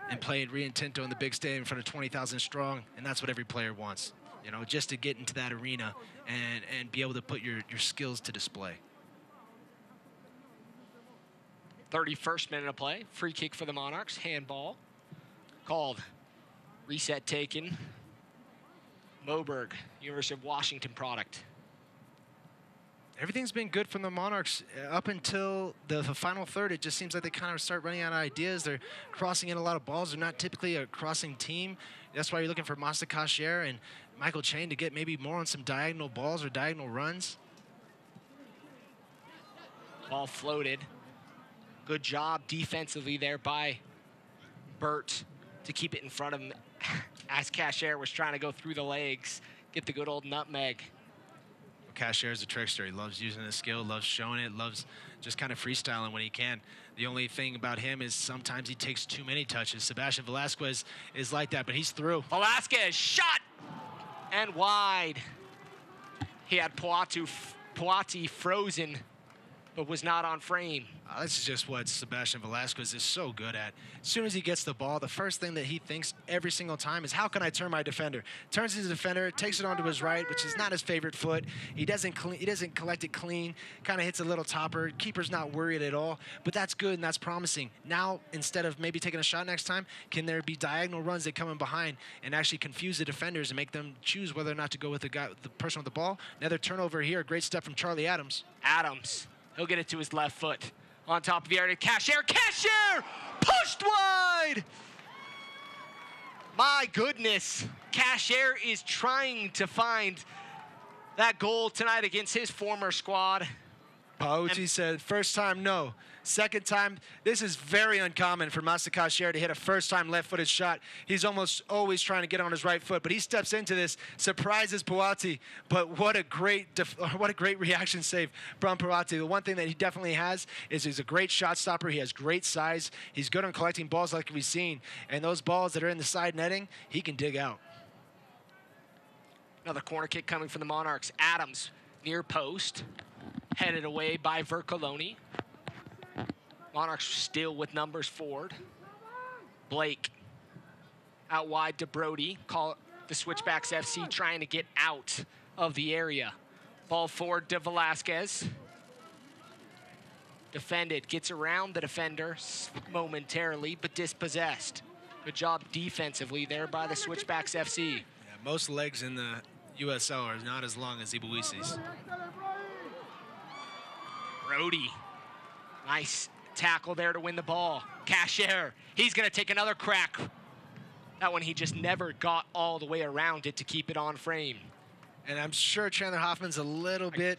and play at Rio Tinto in the big stadium in front of 20,000 strong. And that's what every player wants, just to get into that arena and be able to put your skills to display. 31st minute of play. Free kick for the Monarchs. Handball called. Reset taken. Moberg, University of Washington product. Everything's been good from the Monarchs up until the final third. It just seems like they kind of start running out of ideas. They're crossing in a lot of balls. They're not typically a crossing team. That's why you're looking for Masta Kasher and Michael Chain to get maybe more on some diagonal balls or diagonal runs. Ball floated. Good job defensively there by Burt to keep it in front of him as Kasher was trying to go through the legs, get the good old nutmeg. Kasher is a trickster. He loves using his skill, loves showing it, loves just kind of freestyling when he can. The only thing about him is sometimes he takes too many touches. Sebastian Velasquez is like that, but he's through. Velasquez shot and wide. He had Puati frozen, but was not on frame. This is just what Sebastian Velasquez is so good at. As soon as he gets the ball, the first thing that he thinks every single time is, how can I turn my defender? Turns his defender, takes it onto his right, which is not his favorite foot. He doesn't collect it clean, kind of hits a little topper. Keeper's not worried at all, but that's good and that's promising. Now, instead of maybe taking a shot next time, can there be diagonal runs that come in behind and actually confuse the defenders and make them choose whether or not to go with the person with the ball? Another turnover here, a great step from Charlie Adams. Adams, he'll get it to his left foot. On top of the area, Kasher pushed wide. My goodness, Kasher is trying to find that goal tonight against his former squad. Pauchi said, first time, no. Second time, this is very uncommon for Masta Kasher to hit a first-time left-footed shot. He's almost always trying to get on his right foot, but he steps into this, surprises Puati. But what a great reaction save from Puati. The one thing that he definitely has is he's a great shot stopper. He has great size. He's good on collecting balls like we've seen. And those balls that are in the side netting, he can dig out. Another corner kick coming from the Monarchs. Adams, near post, headed away by Vercoloni. Monarchs still with numbers forward. Blake out wide to Brody. Call the Switchbacks FC trying to get out of the area. Ball forward to Velasquez. Defended, gets around the defender momentarily, but dispossessed. Good job defensively there by the Switchbacks FC. Yeah, most legs in the USL are not as long as Ibuisi's. Brody, nice tackle there to win the ball. Cashier, he's going to take another crack. That one he just never got all the way around it to keep it on frame. And I'm sure Chandler Hoffman's a little bit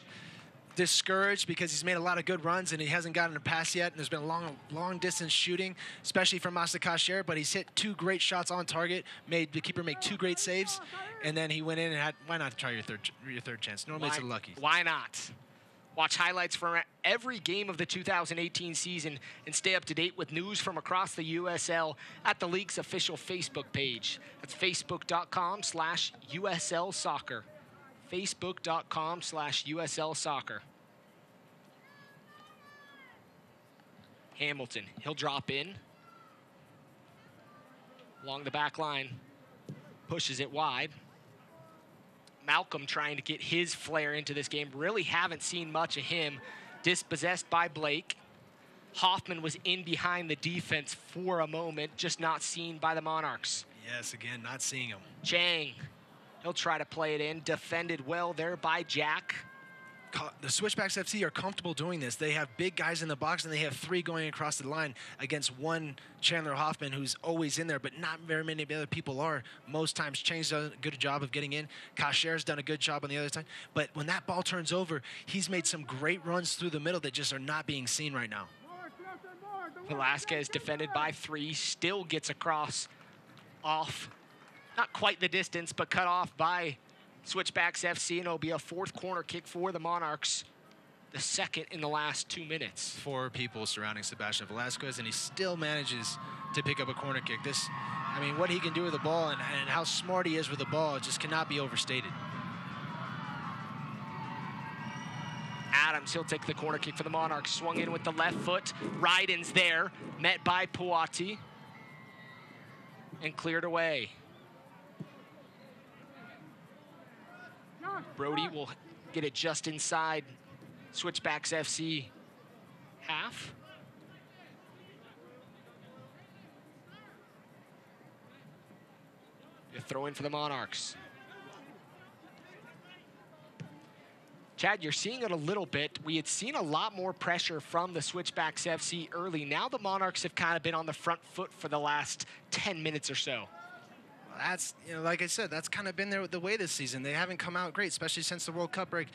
discouraged because he's made a lot of good runs and he hasn't gotten a pass yet. And there's been long distance shooting, especially from Masa Cashier, but he's hit 2 great shots on target, made the keeper make 2 great saves, and then he went in and had, why not try your third chance? Normally it's a lucky. Why not? Watch highlights from every game of the 2018 season and stay up to date with news from across the USL at the league's official Facebook page. That's facebook.com/USL Soccer. Facebook.com/USL Soccer. Hamilton, he'll drop in along the back line, pushes it wide. Malcolm trying to get his flair into this game. Really haven't seen much of him. Dispossessed by Blake. Hoffman was in behind the defense for a moment, just not seen by the Monarchs. Yes, again, not seeing him. Chang, he'll try to play it in. Defended well there by Jack. The Switchbacks FC are comfortable doing this. They have big guys in the box, and they have 3 going across the line against one Chandler Hoffman who's always in there, but not very many other people are. Most times, Chang's done a good job of getting in. Cashier's done a good job on the other side. But when that ball turns over, he's made some great runs through the middle that just are not being seen right now. Velasquez defended by 3, still gets across off. Not quite the distance, but cut off by Switchbacks FC, and it'll be a 4th corner kick for the Monarchs, the 2nd in the last 2 minutes. 4 people surrounding Sebastian Velasquez, and he still manages to pick up a corner kick. I mean, what he can do with the ball and how smart he is with the ball just cannot be overstated. Adams, he'll take the corner kick for the Monarchs. Swung in with the left foot. Ryden's there, met by Puati, and cleared away. Brody will get it just inside Switchbacks FC half. A throw in for the Monarchs. Chad, you're seeing it a little bit. We had seen a lot more pressure from the Switchbacks FC early. Now the Monarchs have kind of been on the front foot for the last 10 minutes or so. That's, like I said, that's kind of been the way this season. They haven't come out great, especially since the World Cup break.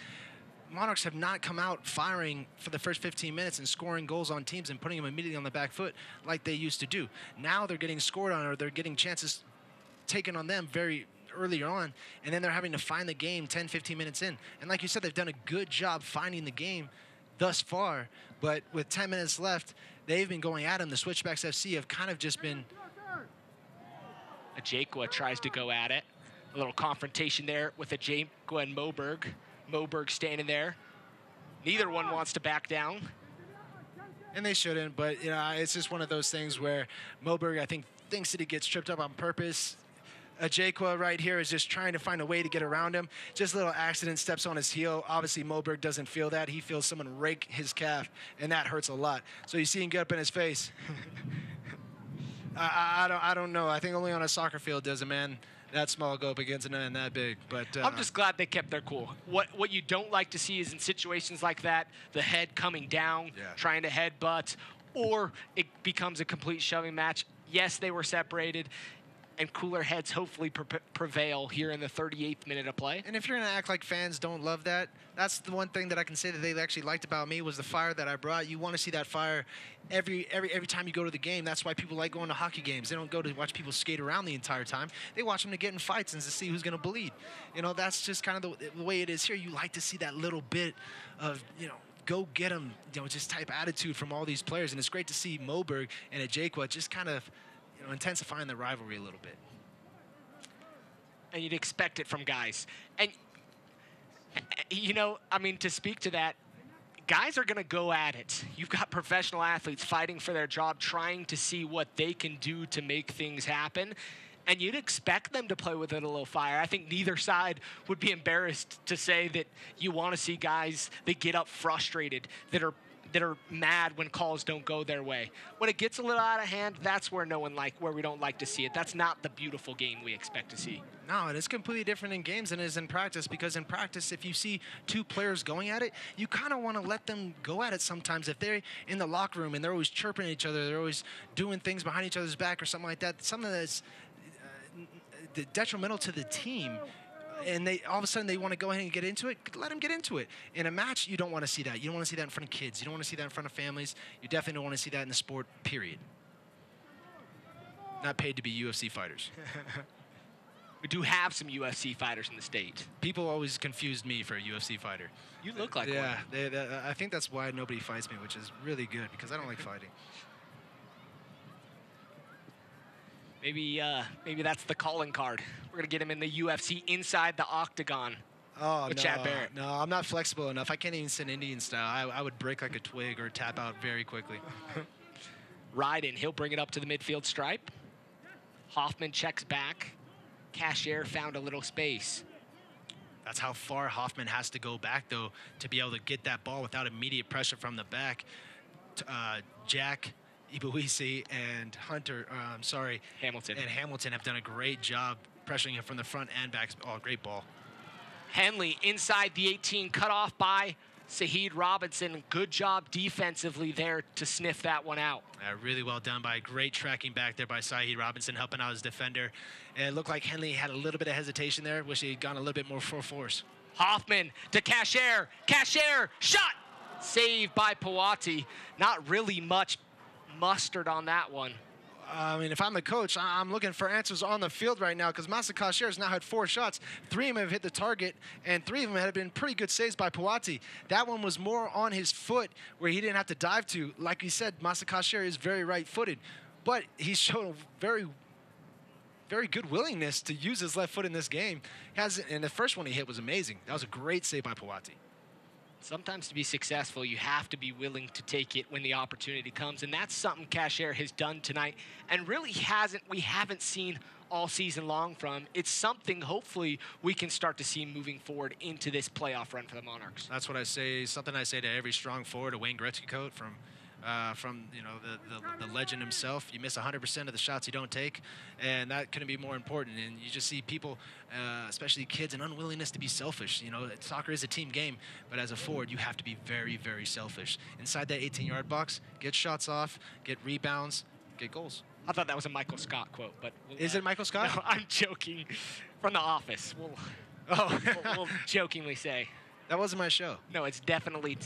Monarchs have not come out firing for the first 15 minutes and scoring goals on teams and putting them immediately on the back foot like they used to do. Now they're getting scored on, or they're getting chances taken on them very early on, and then they're having to find the game 10, 15 minutes in. And like you said, they've done a good job finding the game thus far, but with 10 minutes left, they've been going at them. The Switchbacks FC have kind of just been... Ajakwa tries to go at it. A little confrontation there with Ajakwa and Moberg. Moberg standing there. Neither one wants to back down. And they shouldn't, but it's just one of those things where Moberg, I think, thinks that he gets tripped up on purpose. Ajakwa right here is just trying to find a way to get around him. Just a little accident, steps on his heel. Obviously, Moberg doesn't feel that. He feels someone rake his calf, and that hurts a lot. So you see him get up in his face. I don't know. I think only on a soccer field does a man that small go up against a man that big. But I'm just glad they kept their cool. What you don't like to see is in situations like that, the head coming down, trying to headbutt, or it becomes a complete shoving match. Yes, they were separated, and cooler heads hopefully prevail here in the 38th minute of play. And if you're going to act like fans don't love that, that's the one thing that I can say that they actually liked about me was the fire that I brought. You want to see that fire every time you go to the game. That's why people like going to hockey games. They don't go to watch people skate around the entire time. They watch them to get in fights and to see who's going to bleed. That's just kind of the way it is here. You like to see that little bit of, go get them, just type attitude from all these players. And it's great to see Moberg and Ajakwa just kind of, intensifying the rivalry a little bit. And you'd expect it from guys. And, to speak to that, guys are going to go at it. You've got professional athletes fighting for their job, trying to see what they can do to make things happen. And you'd expect them to play with it a little fire. I think neither side would be embarrassed to say that you want to see guys that get up frustrated, that are that are mad when calls don't go their way. When it gets a little out of hand, that's where where we don't like to see it. That's not the beautiful game we expect to see. No, and it's completely different in games than it is in practice, because in practice, if you see two players going at it, you kind of want to let them go at it sometimes. If they're in the locker room and they're always chirping at each other, they're always doing things behind each other's back or something like that, something that's detrimental to the team, and they all of a sudden they want to go ahead and get into it, let them get into it. In a match, you don't want to see that. You don't want to see that in front of kids. You don't want to see that in front of families. You definitely don't want to see that in the sport, period. Not paid to be UFC fighters. We do have some UFC fighters in the state. People always confused me for a UFC fighter. You look like one. Yeah, I think that's why nobody fights me, which is really good, because I don't like fighting. Maybe that's the calling card. We're gonna get him in the UFC inside the octagon. Oh, with no, Chad Barrett. No, I'm not flexible enough. I can't even sit Indian style. I would break like a twig or tap out very quickly. Ryden, he'll bring it up to the midfield stripe. Hoffman checks back. Cashier found a little space. That's how far Hoffman has to go back, though, to be able to get that ball without immediate pressure from the back. Jack, Ibuisi, and Hamilton have done a great job pressuring him from the front and back. Oh, great ball. Henley inside the 18, cut off by Saheed Robinson. Good job defensively there to sniff that one out. Really well done by great tracking back there by Saheed Robinson, helping out his defender. And it looked like Henley had a little bit of hesitation there. Wish he had gone a little bit more full force. Hoffman to Cashier. Cashier, shot! Saved by Pawati. Not really much mustard on that one. I mean, if I'm the coach, I'm looking for answers on the field right now, because Masa Cashier has now had 4 shots. 3 of them have hit the target, and 3 of them have been pretty good saves by Pawati. That one was more on his foot, where he didn't have to dive to. Like you said, Masa Cashier is very right-footed, but he's shown a very, very good willingness to use his left foot in this game. And the first one he hit was amazing. That was a great save by Pawati. Sometimes to be successful, you have to be willing to take it when the opportunity comes, and that's something Cashier has done tonight, and really we haven't seen all season long from. It's something hopefully we can start to see moving forward into this playoff run for the Monarchs. That's what I say. Something I say to every strong forward, a Wayne Gretzky quote from the legend himself. You miss 100% of the shots you don't take, and that couldn't be more important. And you just see people, especially kids, an unwillingness to be selfish. You know, soccer is a team game, but as a forward, you have to be very, very selfish. Inside that 18-yard box, get shots off, get rebounds, get goals. I thought that was a Michael Scott quote, but is it Michael Scott? No, I'm joking. From The Office. We'll jokingly say that wasn't my show. No, it's definitely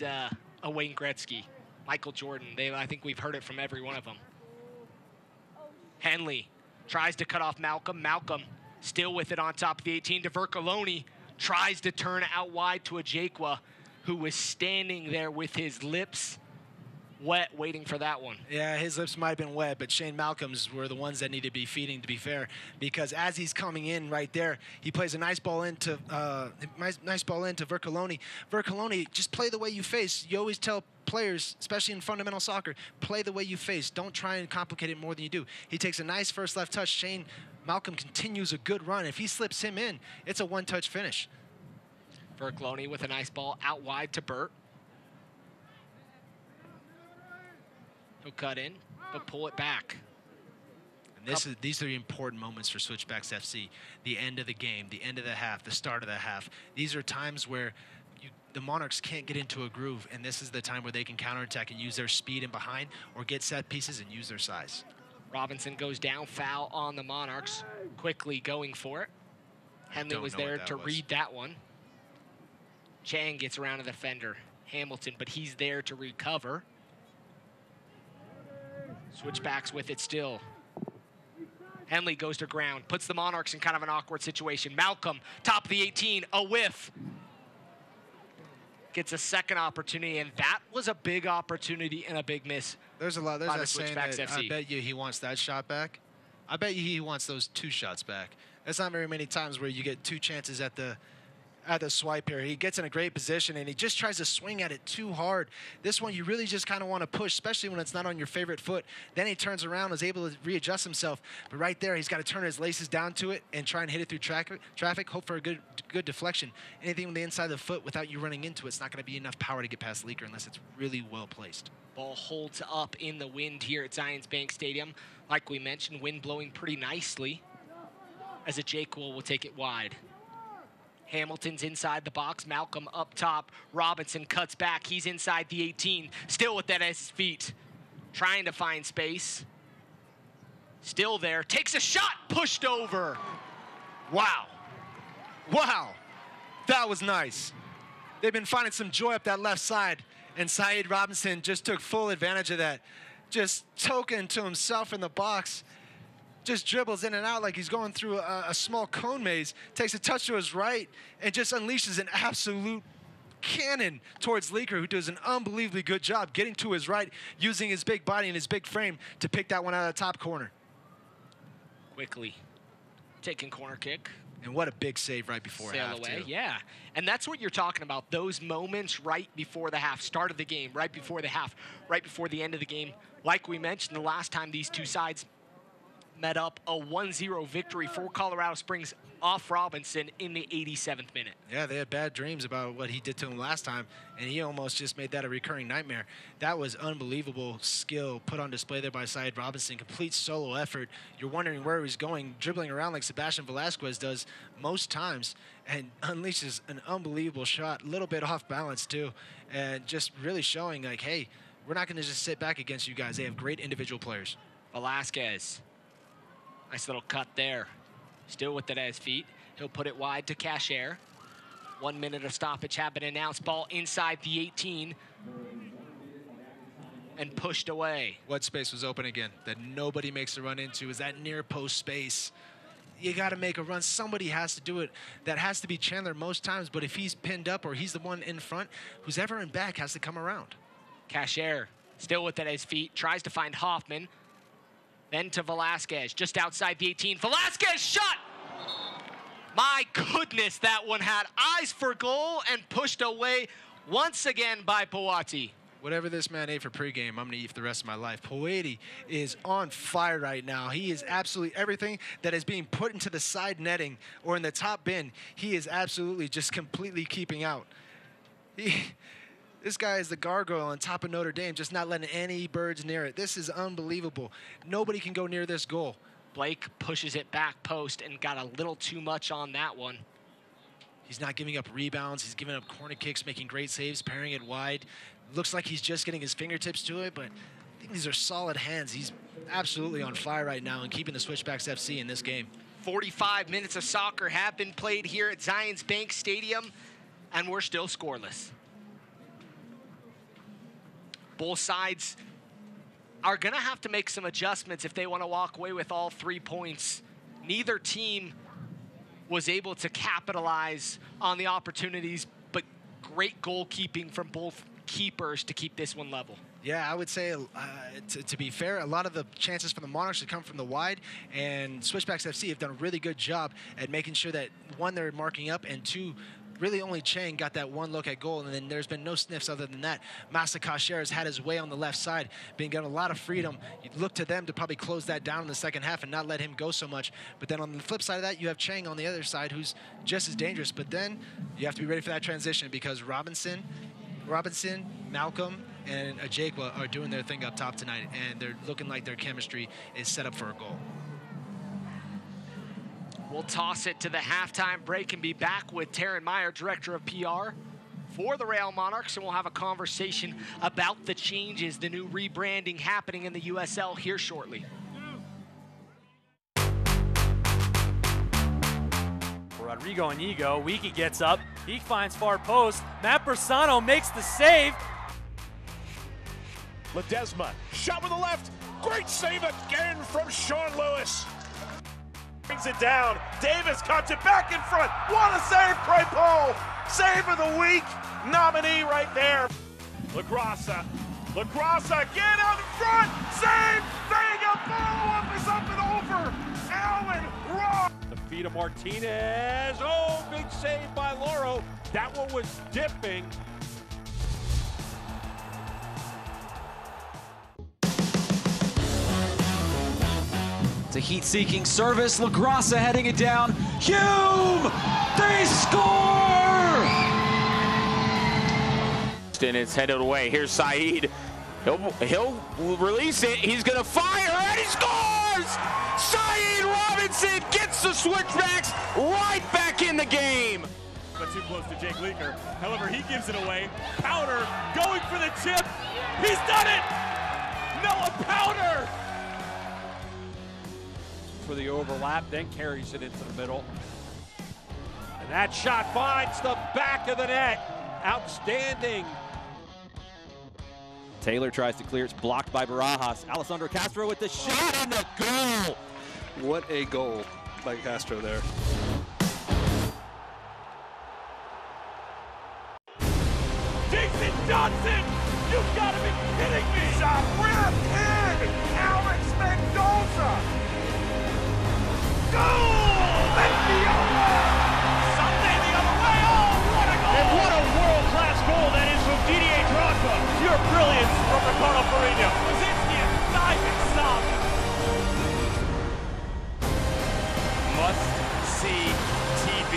a Wayne Gretzky. Michael Jordan. I think we've heard it from every one of them. Henley tries to cut off Malcolm. Malcolm still with it on top of the 18 to Vercoloni. Tries to turn out wide to Ajekwa, who was standing there with his lips wet, waiting for that one. Yeah, his lips might have been wet, but Shane Malcolm's were the ones that need to be feeding, to be fair, because as he's coming in right there, he plays a nice ball into Vercoloni. Vercoloni, just play the way you face. You always tell players, especially in fundamental soccer, play the way you face. Don't try and complicate it more than you do. He takes a nice first left touch. Shane Malcolm continues a good run. If he slips him in, it's a one-touch finish. Vercoloni with a nice ball out wide to Burt. He'll cut in, but pull it back. And these are the important moments for Switchbacks FC. The end of the game, the end of the half, the start of the half. These are times where the Monarchs can't get into a groove, and this is the time where they can counterattack and use their speed and behind, or get set pieces and use their size. Robinson goes down, foul on the Monarchs, quickly going for it. Henley was there to read that one. Chang gets around the defender, Hamilton, but he's there to recover. Switchbacks with it still. Henley goes to ground, puts the Monarchs in kind of an awkward situation. Malcolm, top of the 18, a whiff. Gets a second opportunity, and that was a big opportunity and a big miss. There's a saying that FC. I bet you he wants that shot back. I bet you he wants those 2 shots back. There's not very many times where you get 2 chances at the at the swipe here. He gets in a great position, and he just tries to swing at it too hard. This one, you really just kind of want to push, especially when it's not on your favorite foot. Then he turns around, is able to readjust himself. But right there, he's got to turn his laces down to it and try and hit it through traffic, hope for a good deflection. Anything on the inside of the foot without you running into it's not going to be enough power to get past Leaker unless it's really well placed. Ball holds up in the wind here at Zions Bank Stadium. Like we mentioned, wind blowing pretty nicely as a Jake will take it wide. Hamilton's inside the box. Malcolm up top. Robinson cuts back. He's inside the 18. Still with that at his feet. Trying to find space. Still there. Takes a shot. Pushed over. Wow. Wow. That was nice. They've been finding some joy up that left side. And Saeed Robinson just took full advantage of that. Just token to himself in the box. Just dribbles in and out like he's going through a small cone maze, takes a touch to his right, and just unleashes an absolute cannon towards Leaker, who does an unbelievably good job getting to his right, using his big body and his big frame to pick that one out of the top corner. Quickly taking corner kick. And what a big save right before half, away, too. yeah. And that's what you're talking about, those moments right before the half, start of the game, right before the half, right before the end of the game. Like we mentioned the last time these two sides met up, a 1-0 victory for Colorado Springs off Robinson in the 87th minute. Yeah, they had bad dreams about what he did to him last time, and he almost just made that a recurring nightmare. That was unbelievable skill put on display there by Saeed Robinson. Complete solo effort. You're wondering where he's going, dribbling around like Sebastian Velasquez does most times, and unleashes an unbelievable shot. A little bit off balance, too, and just really showing, like, hey, we're not going to just sit back against you guys. They have great individual players. Velasquez. Nice little cut there. Still with it at his feet. He'll put it wide to Cashier. 1 minute of stoppage have been announced. Ball inside the 18. And pushed away. What space was open again that nobody makes a run into is that near post space. You got to make a run. Somebody has to do it. That has to be Chandler most times, but if he's pinned up or he's the one in front, who's ever in back has to come around. Cashier still with it at his feet. Tries to find Hoffman. Then to Velasquez, just outside the 18. Velasquez shot! My goodness, that one had eyes for goal and pushed away once again by Powati. Whatever this man ate for pregame, I'm going to eat for the rest of my life. Powati is on fire right now. He is absolutely everything that is being put into the side netting or in the top bin. He is absolutely just completely keeping out. This guy is the gargoyle on top of Notre Dame, just not letting any birds near it. This is unbelievable. Nobody can go near this goal. Blake pushes it back post and got a little too much on that one. He's not giving up rebounds. He's giving up corner kicks, making great saves, parrying it wide. Looks like he's just getting his fingertips to it, but I think these are solid hands. He's absolutely on fire right now and keeping the Switchbacks FC in this game. 45 minutes of soccer have been played here at Zions Bank Stadium, and we're still scoreless. Both sides are going to have to make some adjustments if they want to walk away with all 3 points. Neither team was able to capitalize on the opportunities, but great goalkeeping from both keepers to keep this one level. Yeah, I would say, to be fair, a lot of the chances for the Monarchs have come from the wide, and Switchbacks FC have done a really good job at making sure that, one, they're marking up, and two, really only Chang got that one look at goal, and then there's been no sniffs other than that. Masa Kasher has had his way on the left side, been given a lot of freedom. You'd look to them to probably close that down in the second half and not let him go so much. But then on the flip side of that, you have Chang on the other side who's just as dangerous. But then you have to be ready for that transition because Robinson, Malcolm, and Ajekwa are doing their thing up top tonight, and they're looking like their chemistry is set up for a goal. We'll toss it to the halftime break and be back with Taryn Meyer, Director of PR for the Real Monarchs, and we'll have a conversation about the changes, the new rebranding happening in the USL here shortly. Rodrigo Inigo, Wiki gets up, he finds far post, Matt Bersano makes the save. Ledesma, shot with the left, great save again from Sean Lewis. Brings it down, Davis cuts it back in front, what a save, Crapo! Save of the week, nominee right there. LaGrassa, get out in front, save, Vega, follow-up is up and over, Allen Ross. The feet of Martinez, oh big save by Loro. That one was dipping. It's a heat-seeking service. LaGrassa heading it down. Hume! They score! And it's headed away. Here's Saeed. He'll release it. He's going to fire, and he scores! Saeed Robinson gets the Switchbacks right back in the game. But too close to Jake Leaker. However, he gives it away. Powder going for the chip. He's done it! Noah Powder! For the overlap, then carries it into the middle. And that shot finds the back of the net. Outstanding. Taylor tries to clear. It's blocked by Barajas. Alessandro Castro with the shot and the goal. What a goal by Castro there. Jason Johnson! You've got to be kidding me! Shot rip in! Alex Mendoza! Goal! Mendoza! Sunday the other way! Oh, what a goal! And what a world-class goal that is from Didier Drogba. Pure brilliance from Ricardo Pereira. Krasinski and diving stop. Must-see TV.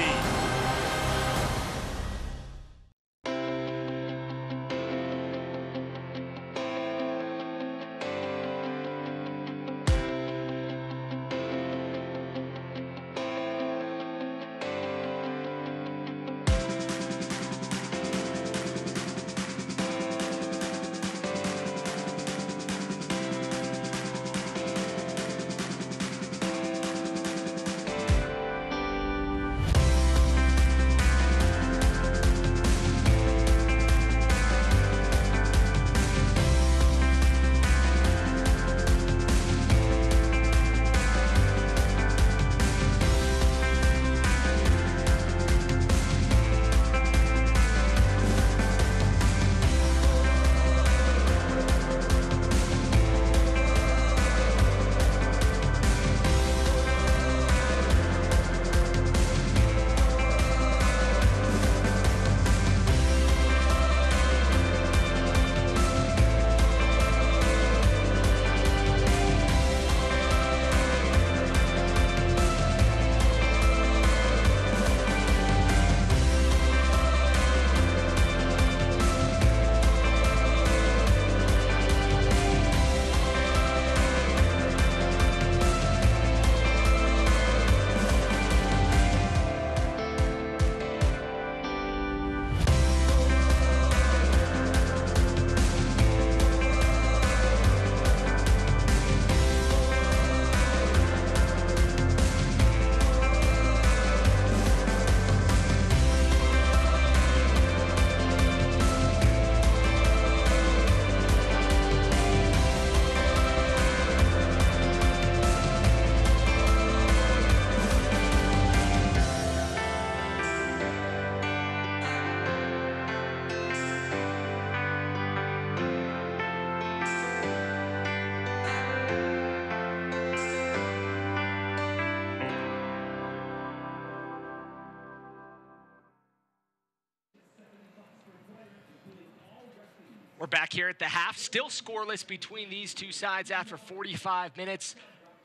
We're back here at the half, still scoreless between these two sides after 45 minutes.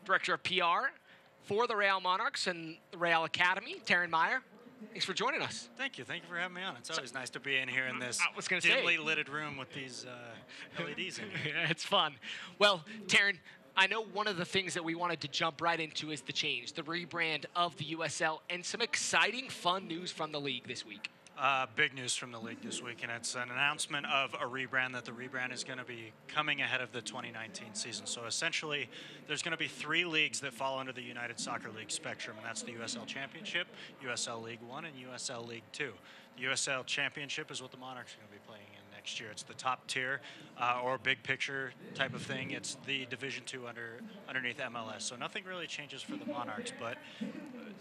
Director of PR for the Real Monarchs and the Real Academy, Taryn Meyer. Thanks for joining us. Thank you. Thank you for having me on. It's always nice to be in here in this dimly dimly lighted room with these LEDs in here. Yeah, it's fun. Well, Taryn, I know one of the things that we wanted to jump right into is the change, the rebrand of the USL, and some exciting, fun news from the league this week. Big news from the league this week, and it's an announcement of a rebrand, that the rebrand is going to be coming ahead of the 2019 season. So essentially, there's going to be 3 leagues that fall under the United Soccer League spectrum, and that's the USL Championship, USL League 1, and USL League 2. The USL Championship is what the Monarchs are going to be playing in next year. It's the top tier or big picture type of thing. It's the Division 2 underneath MLS. So nothing really changes for the Monarchs, but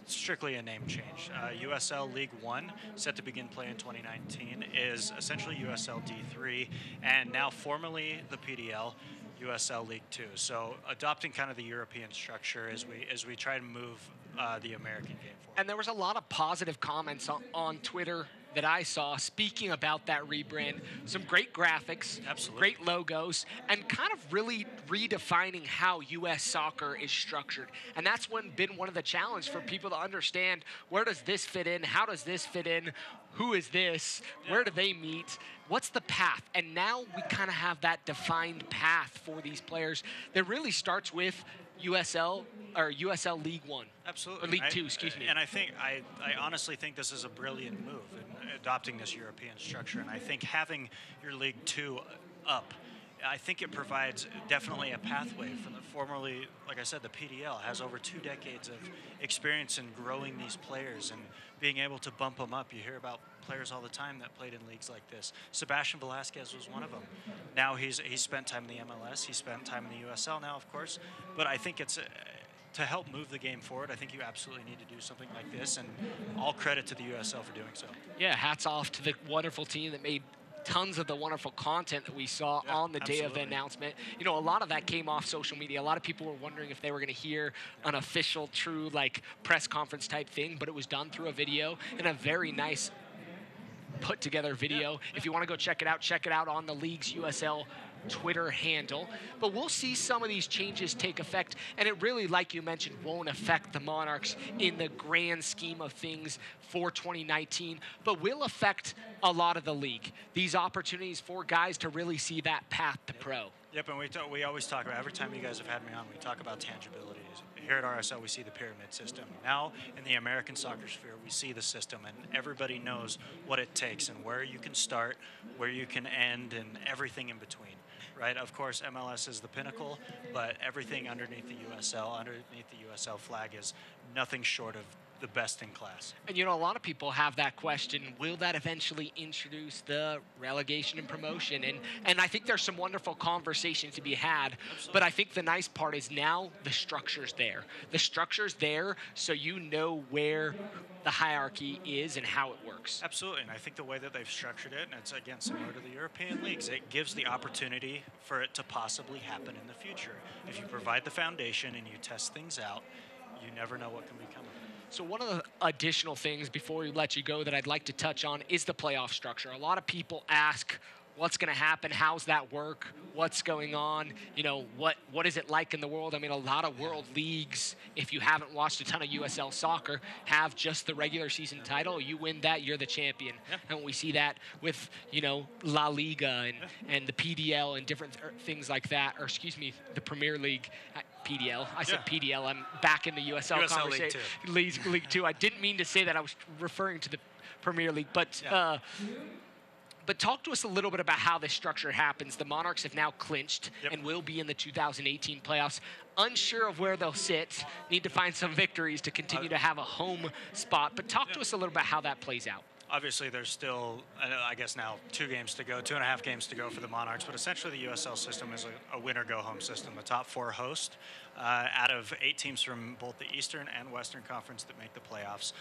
strictly a name change. USL League 1, set to begin play in 2019, is essentially USL D3, and now formally the PDL, USL League 2. So adopting kind of the European structure as we try to move the American game for. And there was a lot of positive comments on Twitter that I saw speaking about that rebrand. Some great graphics, Absolutely. great logos, and kind of really redefining how U.S. soccer is structured. And that's been one of the challenges for people to understand, where does this fit in? How does this fit in? Who is this? Where do they meet? What's the path? And now we kind of have that defined path for these players that really starts with USL League One. Absolutely. Or League Two, excuse me. And I honestly think this is a brilliant move in adopting this European structure. And I think having your League Two up, I think it provides definitely a pathway from the formerly, like I said, the PDL has over 2 decades of experience in growing these players and being able to bump them up. You hear about players all the time that played in leagues like this. Sebastian Velasquez was one of them. Now he's spent time in the MLS. He spent time in the USL now, of course. But I think it's to help move the game forward, I think you absolutely need to do something like this, and all credit to the USL for doing so. Yeah, hats off to the wonderful team that made tons of the wonderful content that we saw on the day of the announcement. You know, a lot of that came off social media. A lot of people were wondering if they were going to hear an official, true, like, press conference type thing, but it was done through a video and a very nice put together video. If you want to go check it out on the league's USL Twitter handle. But we'll see some of these changes take effect, and it really, like you mentioned, won't affect the Monarchs in the grand scheme of things for 2019, but will affect a lot of the league. These opportunities for guys to really see that path to pro. Yep, and we always talk about, every time you guys have had me on, we talk about tangibilities. Here at RSL, we see the pyramid system. Now, in the American soccer sphere, we see the system, and everybody knows what it takes and where you can start, where you can end, and everything in between. Right? Of course, MLS is the pinnacle, but everything underneath the USL flag is nothing short of the best in class. And you know, a lot of people have that question, will that eventually introduce the relegation and promotion? And I think there's some wonderful conversations to be had. Absolutely. But I think the nice part is now the structure's there. The structure's there, so you know where the hierarchy is and how it works. Absolutely, and I think the way that they've structured it, and it's again similar to the European leagues, it gives the opportunity for it to possibly happen in the future. If you provide the foundation and you test things out, you never know what can become of it. So one of the additional things before we let you go that I'd like to touch on is the playoff structure. A lot of people ask, what's going to happen? How's that work? What's going on? You know, what is it like in the world? I mean, a lot of world leagues, if you haven't watched a ton of USL soccer, have just the regular season title. You win that, you're the champion. Yeah. And we see that with, you know, La Liga and the PDL and different things like that. Or excuse me, the Premier League. PDL. I said PDL. I'm back in the USL conversation. League Two. I didn't mean to say that. I was referring to the Premier League. But talk to us a little bit about how this structure happens. The Monarchs have now clinched and will be in the 2018 playoffs. Unsure of where they'll sit. Need to find some victories to continue to have a home spot. But talk to us a little about how that plays out. Obviously, there's still, I guess now, 2.5 games to go for the Monarchs, but essentially the USL system is a winner-go-home system. The top 4 host out of 8 teams from both the Eastern and Western Conference that make the playoffs.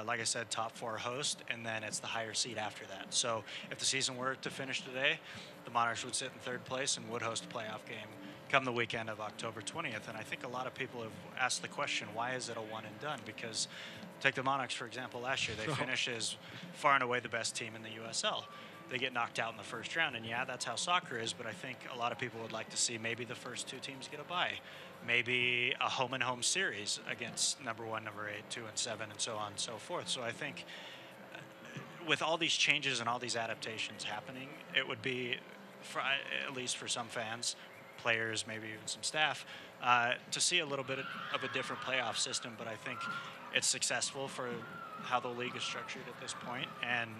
Like I said, top 4 host, and then it's the higher seed after that. So if the season were to finish today, the Monarchs would sit in 3rd place and would host a playoff game come the weekend of October 20th. And I think a lot of people have asked the question, why is it a one and done? Because take the Monarchs, for example, last year. They finished as far and away the best team in the USL. They get knocked out in the first round, and yeah, that's how soccer is, but I think a lot of people would like to see maybe the first 2 teams get a bye. Maybe a home-and-home series against number 1, number 8, 2, and 7, and so on and so forth. So I think with all these changes and all these adaptations happening, it would be, at least for some fans, players, maybe even some staff, to see a little bit of a different playoff system, but I think it's successful for how the league is structured at this point, and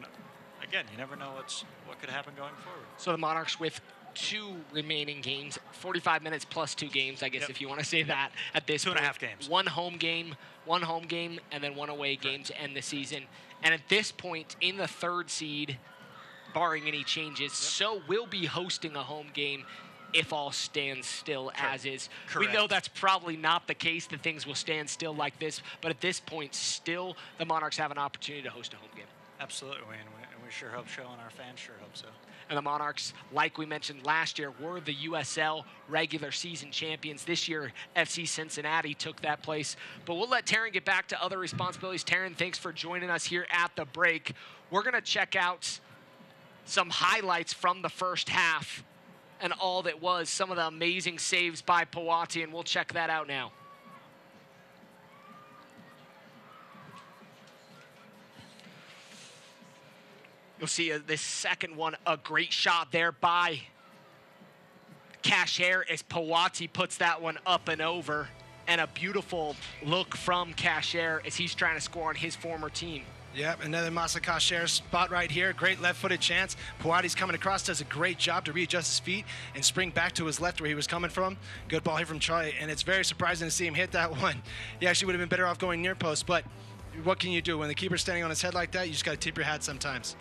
again, you never know what could happen going forward. So the Monarchs with 2 remaining games, 45 minutes plus 2 games, I guess, if you want to say that at this point. 2.5 games. One home game, and then 1 away game to end the season. And at this point, in the 3rd seed, barring any changes, so we'll be hosting a home game if all stands still as is. Correct. We know that's probably not the case, that things will stand still like this, but at this point, still, the Monarchs have an opportunity to host a home game. Absolutely, and we sure hope so, and our fans sure hope so. And the Monarchs, like we mentioned last year, were the USL regular season champions. This year, FC Cincinnati took that place. But we'll let Taryn get back to other responsibilities. Taryn, thanks for joining us here at the break. We're going to check out some highlights from the first half and all that was, some of the amazing saves by Pawati, and we'll check that out now. You'll see this second one, a great shot there by Cashier as Pawati puts that one up and over, and a beautiful look from Cashier as he's trying to score on his former team. Yep, another Masa Cashier spot right here. Great left-footed chance. Pawati's coming across, does a great job to readjust his feet and spring back to his left where he was coming from. Good ball here from Charlie, and it's very surprising to see him hit that one. He actually would have been better off going near post, but what can you do? When the keeper's standing on his head like that, you just got to tip your hat sometimes.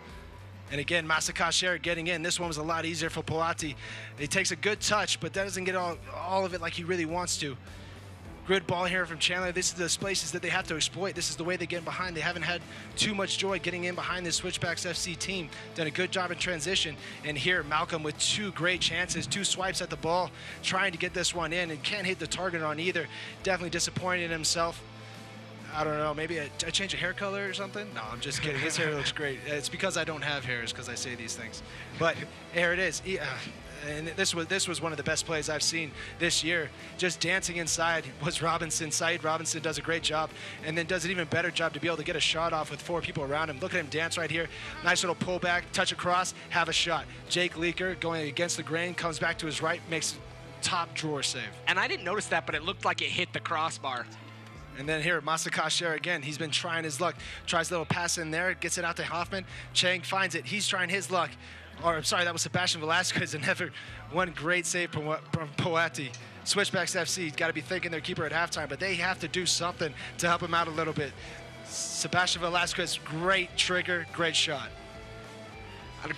And again, Masa Cashier getting in. This one was a lot easier for Pawati. He takes a good touch, but that doesn't get all of it like he really wants to. Good ball here from Chandler. This is the places that they have to exploit. This is the way they get behind. They haven't had too much joy getting in behind this Switchbacks FC team. Done a good job in transition. And here, Malcolm with two great chances, two swipes at the ball, trying to get this one in and can't hit the target on either. Definitely disappointed in himself. I don't know, maybe a change of hair color or something? No, I'm just kidding. His hair looks great. It's because I don't have hairs because I say these things. But here it is. And this was one of the best plays I've seen this year. Just dancing inside was Robinson. Saeed Robinson does a great job and then does an even better job to be able to get a shot off with four people around him. Look at him dance right here. Nice little pullback, touch across, have a shot. Jake Leaker going against the grain, comes back to his right, makes top drawer save. And I didn't notice that, but it looked like it hit the crossbar. And then here, Masa Cashier again. He's been trying his luck. Tries a little pass in there, gets it out to Hoffman. Chang finds it. He's trying his luck. Or, I'm sorry, that was Sebastian Velasquez. Another one great save from Pawati. Switchbacks FC got to be thanking their keeper at halftime, but they have to do something to help him out a little bit. Sebastian Velasquez, great trigger, great shot.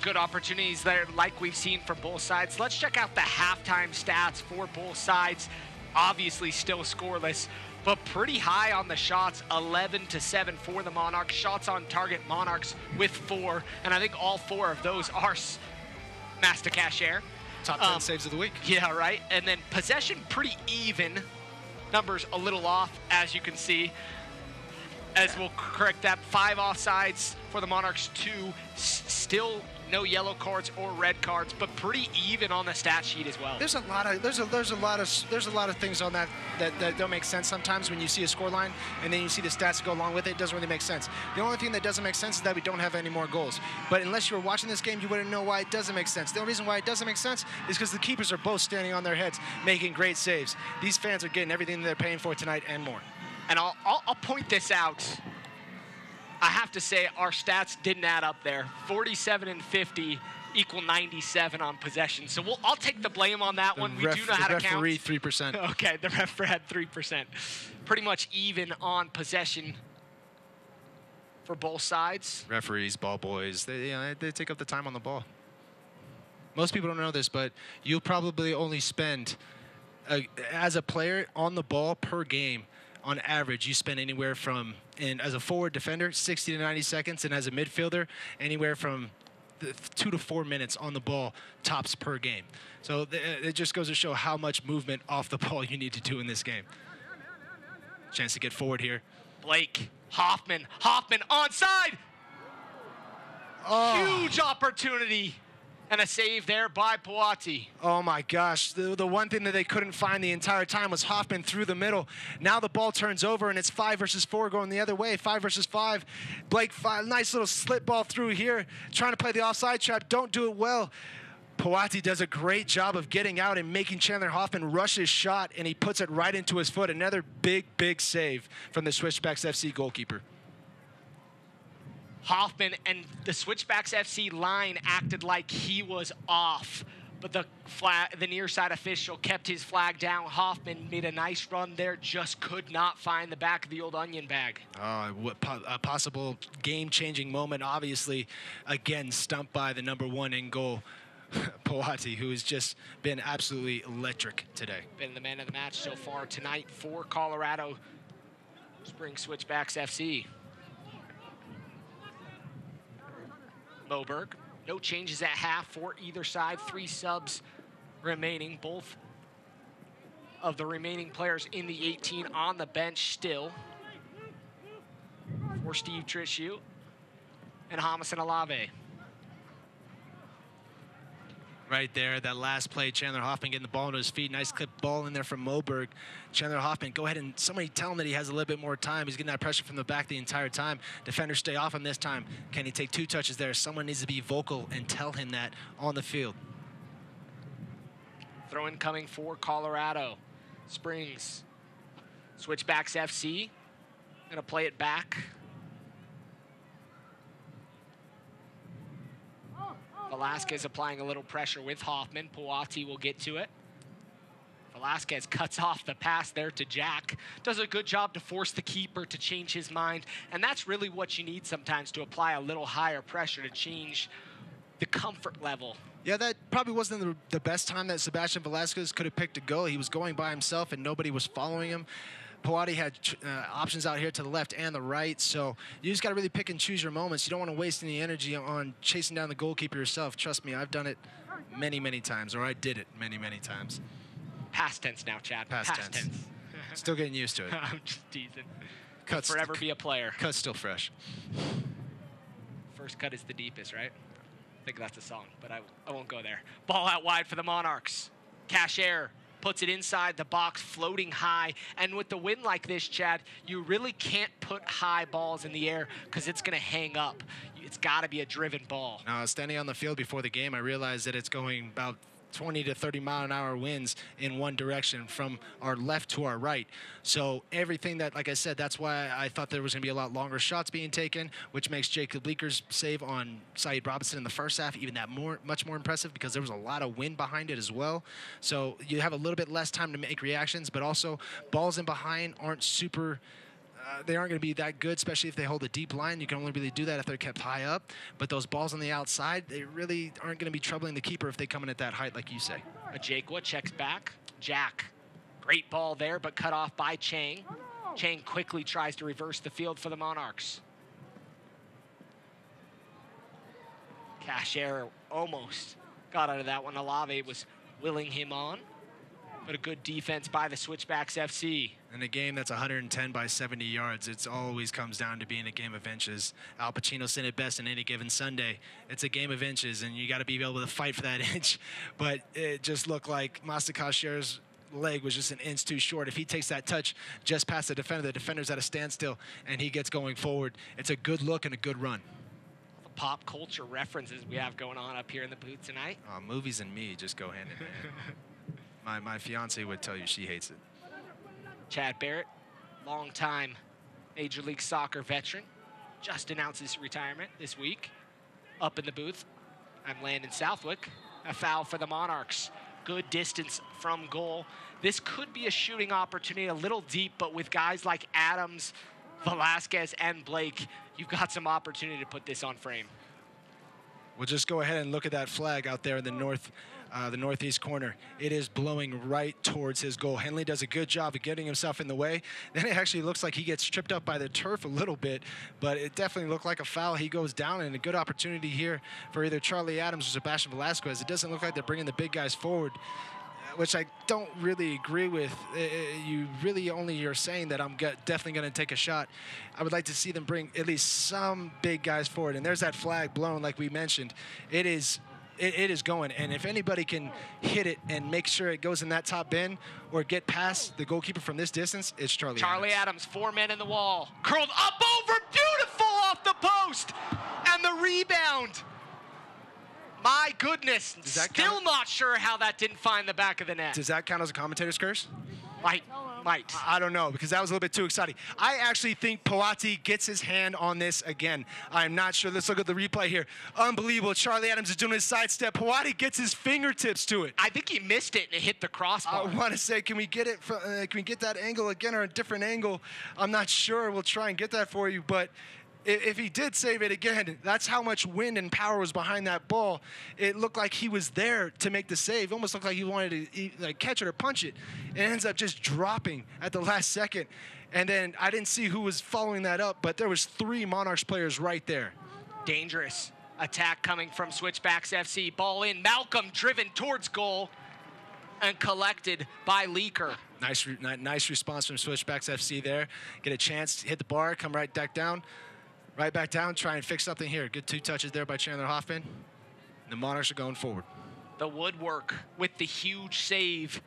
Good opportunities there, like we've seen from both sides. Let's check out the halftime stats for both sides. Obviously still scoreless, but pretty high on the shots, 11-7 for the Monarchs. Shots on target, Monarchs with 4, and I think all 4 of those are Masa Cashier. Top 10 saves of the week. Yeah, right. And then possession pretty even. Numbers a little off, as you can see. As we'll correct that, 5 offsides for the Monarchs, 2 still no yellow cards or red cards, but pretty even on the stat sheet as well. There's a lot of things on that don't make sense sometimes when you see a score line and then you see the stats that go along with it. It doesn't really make sense. The only thing that doesn't make sense is that we don't have any more goals. But unless you were watching this game, you wouldn't know why it doesn't make sense. The only reason why it doesn't make sense is because the keepers are both standing on their heads, making great saves. These fans are getting everything they're paying for tonight and more. And I'll point this out. I have to say our stats didn't add up there. 47 and 50 equal 97 on possession. So I'll take the blame on that one. We do know how to count. The referee 3%. Okay, the ref had 3%. Pretty much even on possession for both sides. Referees, ball boys, they take up the time on the ball. Most people don't know this, but you'll probably only spend, as a player on the ball per game, on average, you spend anywhere from, as a forward defender, 60 to 90 seconds, and as a midfielder, anywhere from 2 to 4 minutes on the ball, tops per game. So it just goes to show how much movement off the ball you need to do in this game. Chance to get forward here. Blake, Hoffman onside! Oh. Huge opportunity. And a save there by Pawati. Oh my gosh, the one thing that they couldn't find the entire time was Hoffman through the middle. Now the ball turns over and it's 5 versus 4 going the other way, 5 versus 5. Blake, nice little slip ball through here, trying to play the offside trap, don't do it well. Pawati does a great job of getting out and making Chandler Hoffman rush his shot, and he puts it right into his foot. Another big save from the Switchbacks FC goalkeeper. Hoffman and the Switchbacks FC line acted like he was off, but the near side official kept his flag down. Hoffman made a nice run there, just could not find the back of the old onion bag. A possible game-changing moment, obviously, again, stumped by the #1 in goal, Pawati, who has just been absolutely electric today. Been the man of the match so far tonight for Colorado Springs Switchbacks FC. Moberg. No changes at half for either side. 3 subs remaining. Both of the remaining players in the 18 on the bench still for Steve Trishu and Jamison Alave. Right there, that last play, Chandler Hoffman getting the ball into his feet. Nice clip ball in there from Moberg. Chandler Hoffman, go ahead and somebody tell him that he has a little bit more time. He's getting that pressure from the back the entire time. Defenders stay off him this time. Can he take 2 touches there? Someone needs to be vocal and tell him that on the field. Throw-in coming for Colorado Springs. Switchbacks FC, gonna play it back. Velasquez applying a little pressure with Hoffman. Puati will get to it. Velasquez cuts off the pass there to Jack. Does a good job to force the keeper to change his mind. And that's really what you need sometimes, to apply a little higher pressure to change the comfort level. Yeah, that probably wasn't the best time that Sebastian Velasquez could have picked a goal. He was going by himself and nobody was following him. Puati had options out here to the left and the right, so you just got to really pick and choose your moments. You don't want to waste any energy on chasing down the goalkeeper yourself. Trust me, I've done it many, many times, or I did it many, many times. Past tense now, Chad. Past tense. Still getting used to it. I'm just teasing. Cuts forever be a player. Cut's still fresh. First cut is the deepest, right? I think that's a song, but I won't go there. Ball out wide for the Monarchs. Cashier puts it inside the box, floating high. And with the wind like this, Chad, you really can't put high balls in the air because it's going to hang up. It's got to be a driven ball. Standing on the field before the game, I realized that it's going about 20 to 30 mile an hour winds in one direction from our left to our right. So everything that, like I said, that's why I thought there was going to be a lot longer shots being taken, which makes Jacob Leaker's save on Saeed Robinson in the first half even that much more impressive, because there was a lot of wind behind it as well. So you have a little bit less time to make reactions, but also balls in behind aren't super they aren't going to be that good, especially if they hold a deep line. You can only really do that if they're kept high up. But those balls on the outside, they really aren't going to be troubling the keeper if they come in at that height, like you say. Ajekwa checks back. Jack, great ball there, but cut off by Chang. Chang quickly tries to reverse the field for the Monarchs. Cashier almost got out of that one. Alave was willing him on. But a good defense by the Switchbacks FC. In a game that's 110 by 70 yards, it always comes down to being a game of inches. Al Pacino said it best in Any Given Sunday. It's a game of inches, and you got to be able to fight for that inch. But it just looked like Master Cashier's leg was just an inch too short. If he takes that touch just past the defender's at a standstill, and he gets going forward, it's a good look and a good run. The pop culture references we have going on up here in the booth tonight. Movies and me just go hand in hand. My fiance would tell you she hates it. Chad Barrett, longtime Major League Soccer veteran, just announced his retirement this week. Up in the booth, I'm Landon Southwick. A foul for the Monarchs. Good distance from goal. This could be a shooting opportunity, a little deep, but with guys like Adams, Velasquez, and Blake, you've got some opportunity to put this on frame. We'll just go ahead and look at that flag out there in the northeast corner. It is blowing right towards his goal. Henley does a good job of getting himself in the way. Then it actually looks like he gets tripped up by the turf a little bit, but it definitely looked like a foul. He goes down, and a good opportunity here for either Charlie Adams or Sebastian Velasquez. It doesn't look like they're bringing the big guys forward, which I don't really agree with. You really only are saying that I'm definitely going to take a shot. I would like to see them bring at least some big guys forward. And there's that flag blown, like we mentioned. It is going. And if anybody can hit it and make sure it goes in that top bin or get past the goalkeeper from this distance, it's Charlie Adams, 4 men in the wall. Curled up over, beautiful off the post. And the rebound. My goodness, still not sure how that didn't find the back of the net. Does that count as a commentator's curse? Might. I don't know, because that was a little bit too exciting. I actually think Puati gets his hand on this again. I'm not sure. Let's look at the replay here. Unbelievable. Charlie Adams is doing his sidestep. Puati gets his fingertips to it. I think he missed it and it hit the crossbar. I want to say, can we get it? Can we get that angle again or a different angle? I'm not sure. We'll try and get that for you, but if he did save it again, that's how much wind and power was behind that ball. It looked like he was there to make the save. It almost looked like he wanted to catch it or punch it. It ends up just dropping at the last second. And then I didn't see who was following that up, but there was 3 Monarchs players right there. Dangerous. attack coming from Switchbacks FC. Ball in, Malcolm driven towards goal and collected by Leaker. Nice response from Switchbacks FC there. Get a chance, hit the bar, come right back down, try and fix something here. Good 2 touches there by Chandler Hoffman. The Monarchs are going forward. The woodwork with the huge save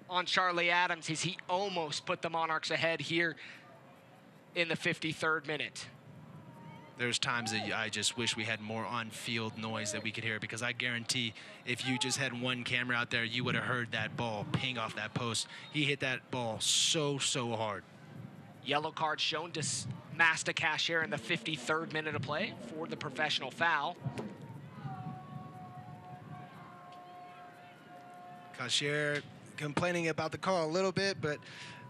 on Charlie Adams as he almost put the Monarchs ahead here in the 53rd minute. There's times that I just wish we had more on-field noise that we could hear, because I guarantee if you just had one camera out there, you would have heard that ball ping off that post. He hit that ball so hard. Yellow card shown to Masta Cashier in the 53rd minute of play for the professional foul. Cashier complaining about the call a little bit, but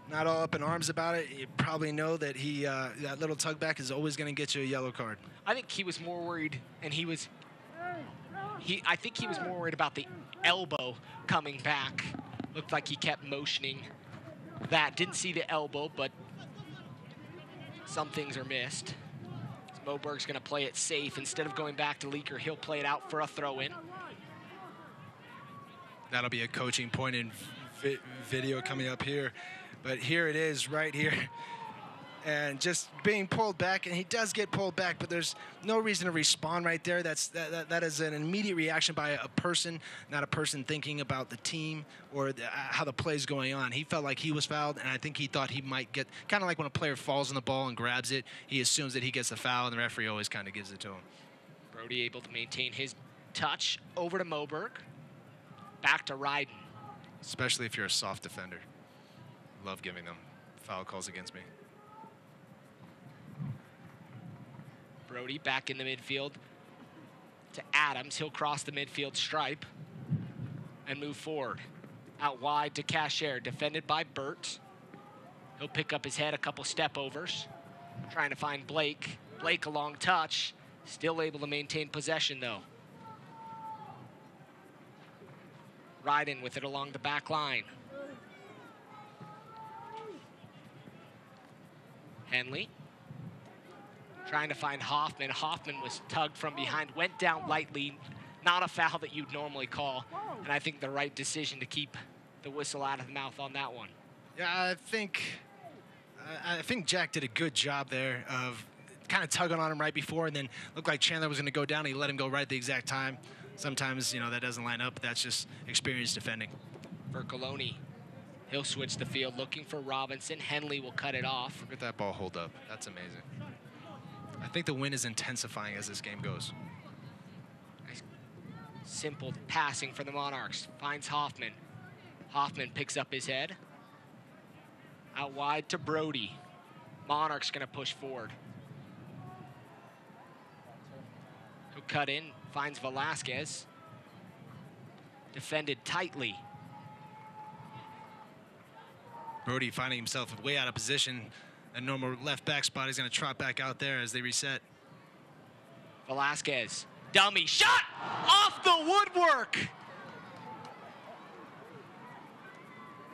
not all up in arms about it. You probably know that that little tug back is always going to get you a yellow card. I think he was more worried, and I think he was more worried about the elbow coming back. Looked like he kept motioning that. Didn't see the elbow, but some things are missed. So Moberg's going to play it safe. Instead of going back to Leaker, he'll play it out for a throw-in. That'll be a coaching point in video coming up here. But here it is right here. And just being pulled back, and he does get pulled back, but there's no reason to respond right there. That is an immediate reaction by a person, not a person thinking about the team or how the play's going on. He felt like he was fouled, and I think he thought he might get, kind of like when a player falls on the ball and grabs it, he assumes that he gets the foul, and the referee always kind of gives it to him. Brody able to maintain his touch over to Moberg. Back to Ryden. Especially if you're a soft defender. Love giving them foul calls against me. Brody back in the midfield to Adams. He'll cross the midfield stripe and move forward. Out wide to Cashier, defended by Burt. He'll pick up his head, a couple step overs. Trying to find Blake. Blake a long touch. Still able to maintain possession though. Ryden with it along the back line. Henley trying to find Hoffman. Hoffman was tugged from behind, went down lightly. Not a foul that you'd normally call. And I think the right decision to keep the whistle out of the mouth on that one. Yeah, I think Jack did a good job there of kind of tugging on him right before, and then looked like Chandler was going to go down. He let him go right at the exact time. Sometimes, that doesn't line up. That's just experienced defending. Vercoloni, he'll switch the field, looking for Robinson. Henley will cut it off. Look at that ball hold up. That's amazing. I think the wind is intensifying as this game goes. Nice, simple passing for the Monarchs. Finds Hoffman. Hoffman picks up his head. Out wide to Brody. Monarchs going to push forward. He'll cut in. Finds Velasquez. Defended tightly. Brody finding himself way out of position. A normal left back spot. He's going to trot back out there as they reset. Velasquez. Dummy shot off the woodwork.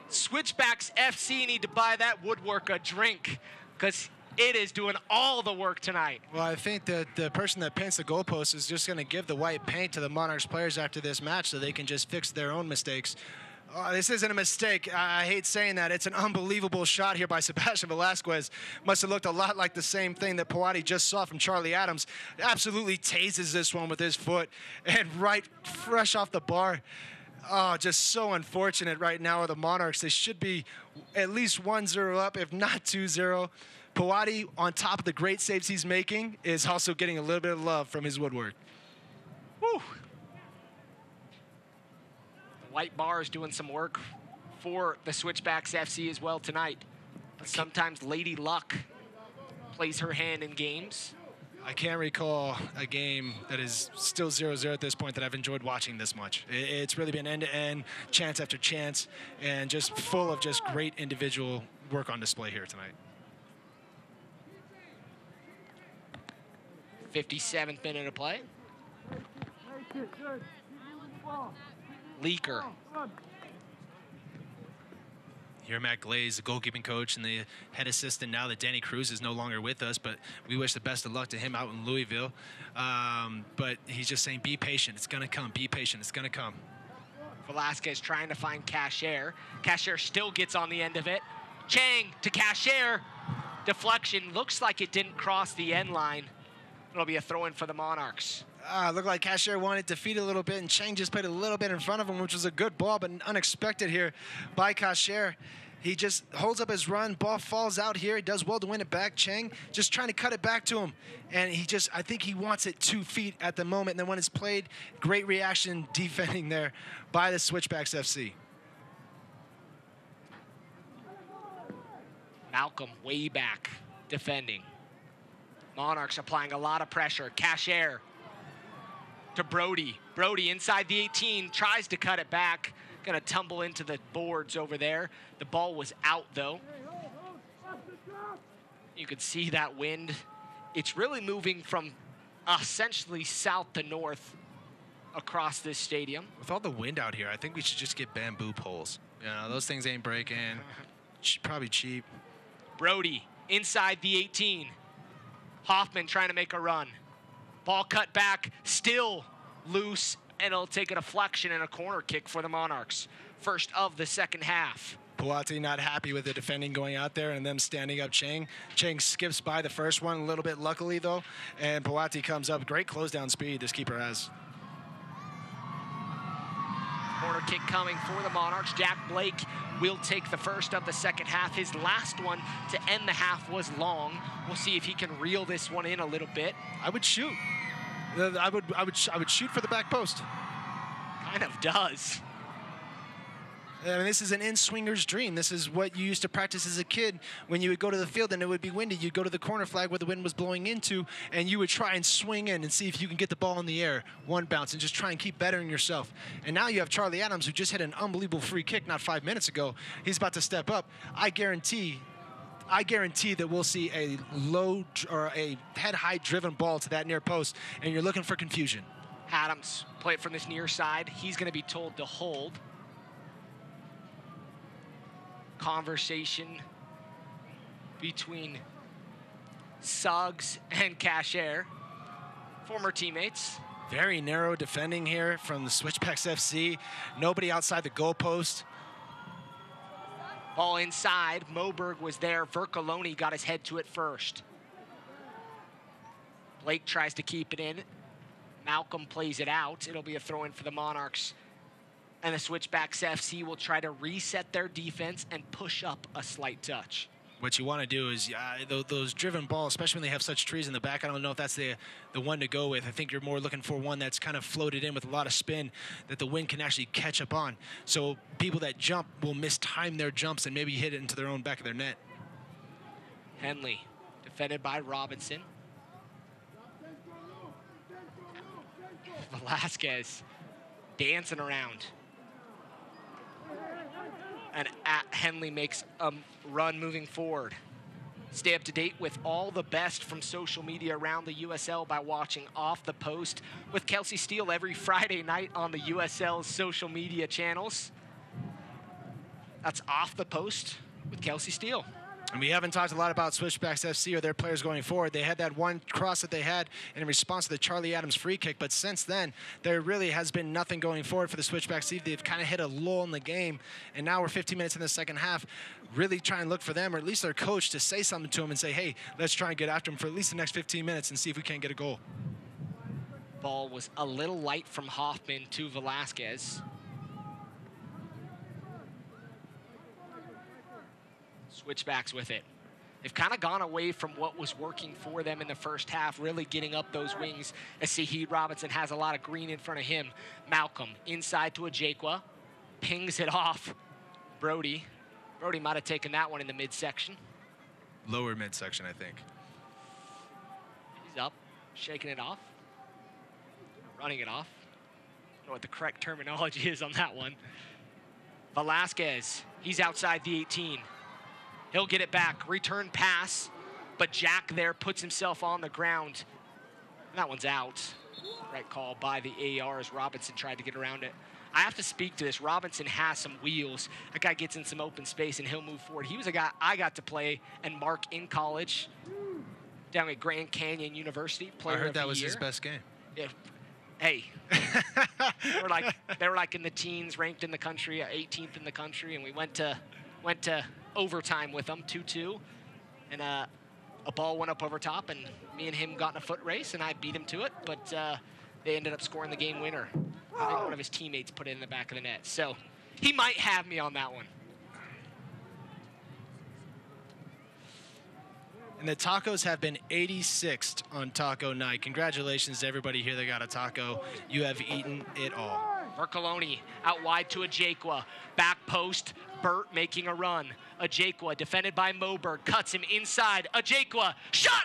Switchbacks FC need to buy that woodwork a drink, because it is doing all the work tonight. Well, I think that the person that paints the goalpost is just going to give the white paint to the Monarchs players after this match so they can just fix their own mistakes. This isn't a mistake. I hate saying that. It's an unbelievable shot here by Sebastian Velasquez. Must have looked a lot like the same thing that Pawadi just saw from Charlie Adams. Absolutely tases this one with his foot, and right fresh off the bar. Oh, just so unfortunate right now are the Monarchs. They should be at least 1-0 up, if not 2-0. Pawadi, on top of the great saves he's making, is also getting a little bit of love from his woodwork. Woo! The white bar is doing some work for the Switchbacks FC as well tonight. But sometimes Lady Luck plays her hand in games. I can't recall a game that is still 0-0 at this point that I've enjoyed watching this much. It's really been end-to-end, chance after chance, and just full of just great individual work on display here tonight. 57th minute of play. Leaker. Here, Matt Glaze, the goalkeeping coach and the head assistant, now that Danny Cruz is no longer with us, but we wish the best of luck to him out in Louisville. But he's just saying, be patient. It's going to come. Be patient. It's going to come. Velasquez trying to find Cashier. Cashier still gets on the end of it. Chang to Cashier. Deflection. Looks like it didn't cross the end line. It'll be a throw-in for the Monarchs. Looked like Cashier wanted to feed a little bit, and Chang just played a little bit in front of him, which was a good ball, but unexpected here by Cashier. He just holds up his run. Ball falls out here. He does well to win it back. Chang just trying to cut it back to him. And I think he wants it 2 feet at the moment. And then when it's played, great reaction defending there by the Switchbacks FC. Malcolm way back defending. Monarchs applying a lot of pressure. Cashier to Brody. Brody inside the 18, tries to cut it back. Gonna tumble into the boards over there. The ball was out though. You could see that wind. It's really moving from essentially south to north across this stadium. With all the wind out here, I think we should just get bamboo poles. You know, those things ain't breaking. Probably cheap. Brody inside the 18. Hoffman trying to make a run. Ball cut back, still loose, and it'll take a deflection and a corner kick for the Monarchs. First of the second half. Puati not happy with the defending going out there and them standing up Chang. Chang skips by the first one a little bit luckily though, and Puati comes up. Great close down speed this keeper has. Corner kick coming for the Monarchs. Jack Blake will take the first of the second half. His last one to end the half was long. We'll see if he can reel this one in a little bit. I would shoot. I would shoot for the back post. Kind of does. I mean, this is an in-swinger's dream. This is what you used to practice as a kid when you would go to the field and it would be windy. You'd go to the corner flag where the wind was blowing into, and you would try and swing in and see if you can get the ball in the air, one bounce, and just try and keep bettering yourself. And now you have Charlie Adams, who just hit an unbelievable free kick not 5 minutes ago. He's about to step up. I guarantee that we'll see a low or a head-high driven ball to that near post, and you're looking for confusion. Adams play it from this near side. He's going to be told to hold. Conversation between Suggs and Cashier, former teammates. Very narrow defending here from the Switchbacks FC. Nobody outside the goalpost. Ball inside. Moberg was there. Vercoloni got his head to it first. Blake tries to keep it in. Malcolm plays it out. It'll be a throw-in for the Monarchs. And the Switchbacks FC will try to reset their defense and push up a slight touch. What you want to do is those driven balls, especially when they have such trees in the back, I don't know if that's the one to go with. I think you're more looking for one that's kind of floated in with a lot of spin that the wind can actually catch up on. So people that jump will mistime their jumps and maybe hit it into their own back of their net. Henley, defended by Robinson. Velasquez dancing around. And Henley makes a run moving forward. Stay up to date with all the best from social media around the USL by watching Off the Post with Kelsey Steele every Friday night on the USL's social media channels. That's Off the Post with Kelsey Steele. And we haven't talked a lot about Switchbacks FC or their players going forward. They had that one cross that they had in response to the Charlie Adams free kick, but since then, there really has been nothing going forward for the Switchbacks. They've kind of hit a lull in the game, and now we're 15 minutes in the second half, really try and look for them, or at least their coach, to say something to them and say, hey, let's try and get after them for at least the next 15 minutes and see if we can't get a goal. Ball was a little light from Hoffman to Velasquez. Switchbacks with it. They've kind of gone away from what was working for them in the first half, really getting up those wings as Saheed Robinson has a lot of green in front of him. Malcolm inside to Ajekwa, pings it off. Brody might have taken that one in the midsection. Lower midsection, I think. He's up, shaking it off, running it off. I don't know what the correct terminology is on that one. Velasquez, he's outside the 18. He'll get it back, return pass, but Jack there puts himself on the ground. That one's out. Right call by the AR as Robinson tried to get around it. I have to speak to this. Robinson has some wheels. That guy gets in some open space, and he'll move forward. He was a guy I got to play and mark in college down at Grand Canyon University. I heard that was his best game. Yeah. Hey, they were like in the teens, ranked in the country, 18th in the country, and we went to overtime with them, 2-2, and a ball went up over top, and me and him got in a foot race, and I beat him to it, but they ended up scoring the game winner. I think one of his teammates put it in the back of the net, so he might have me on that one. And the tacos have been 86th on taco night. Congratulations to everybody here that got a taco. You have eaten it all. Vercoloni out wide to Ajekwa. Back post, Burt making a run. Ajekwa defended by Moberg, cuts him inside. Ajekwa, shot!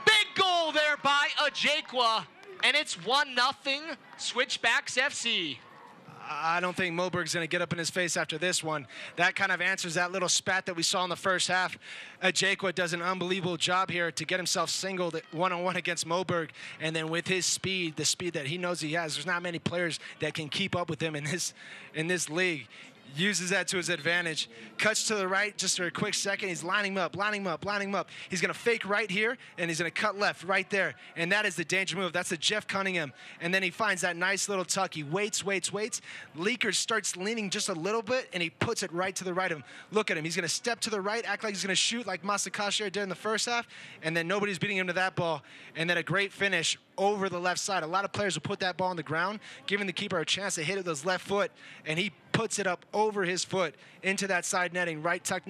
Big goal there by Ajekwa, and it's 1-0 Switchbacks FC. I don't think Moberg's going to get up in his face after this one. That kind of answers that little spat that we saw in the first half. Ajekwa does an unbelievable job here to get himself singled one-on-one against Moberg. And then with his speed, the speed that he knows he has, there's not many players that can keep up with him in this league. Uses that to his advantage. Cuts to the right just for a quick second. He's lining him up. He's going to fake right here, and he's going to cut left right there. And that is the danger move. That's the Jeff Cunningham. And then he finds that nice little tuck. He waits. Leaker starts leaning just a little bit, and he puts it right to the right of him. Look at him. He's going to step to the right, act like he's going to shoot like Masakashi did in the first half, and then nobody's beating him to that ball. And then a great finish over the left side. A lot of players will put that ball on the ground, giving the keeper a chance to hit it with his left foot, and he puts it up over his foot into that side netting, right tucked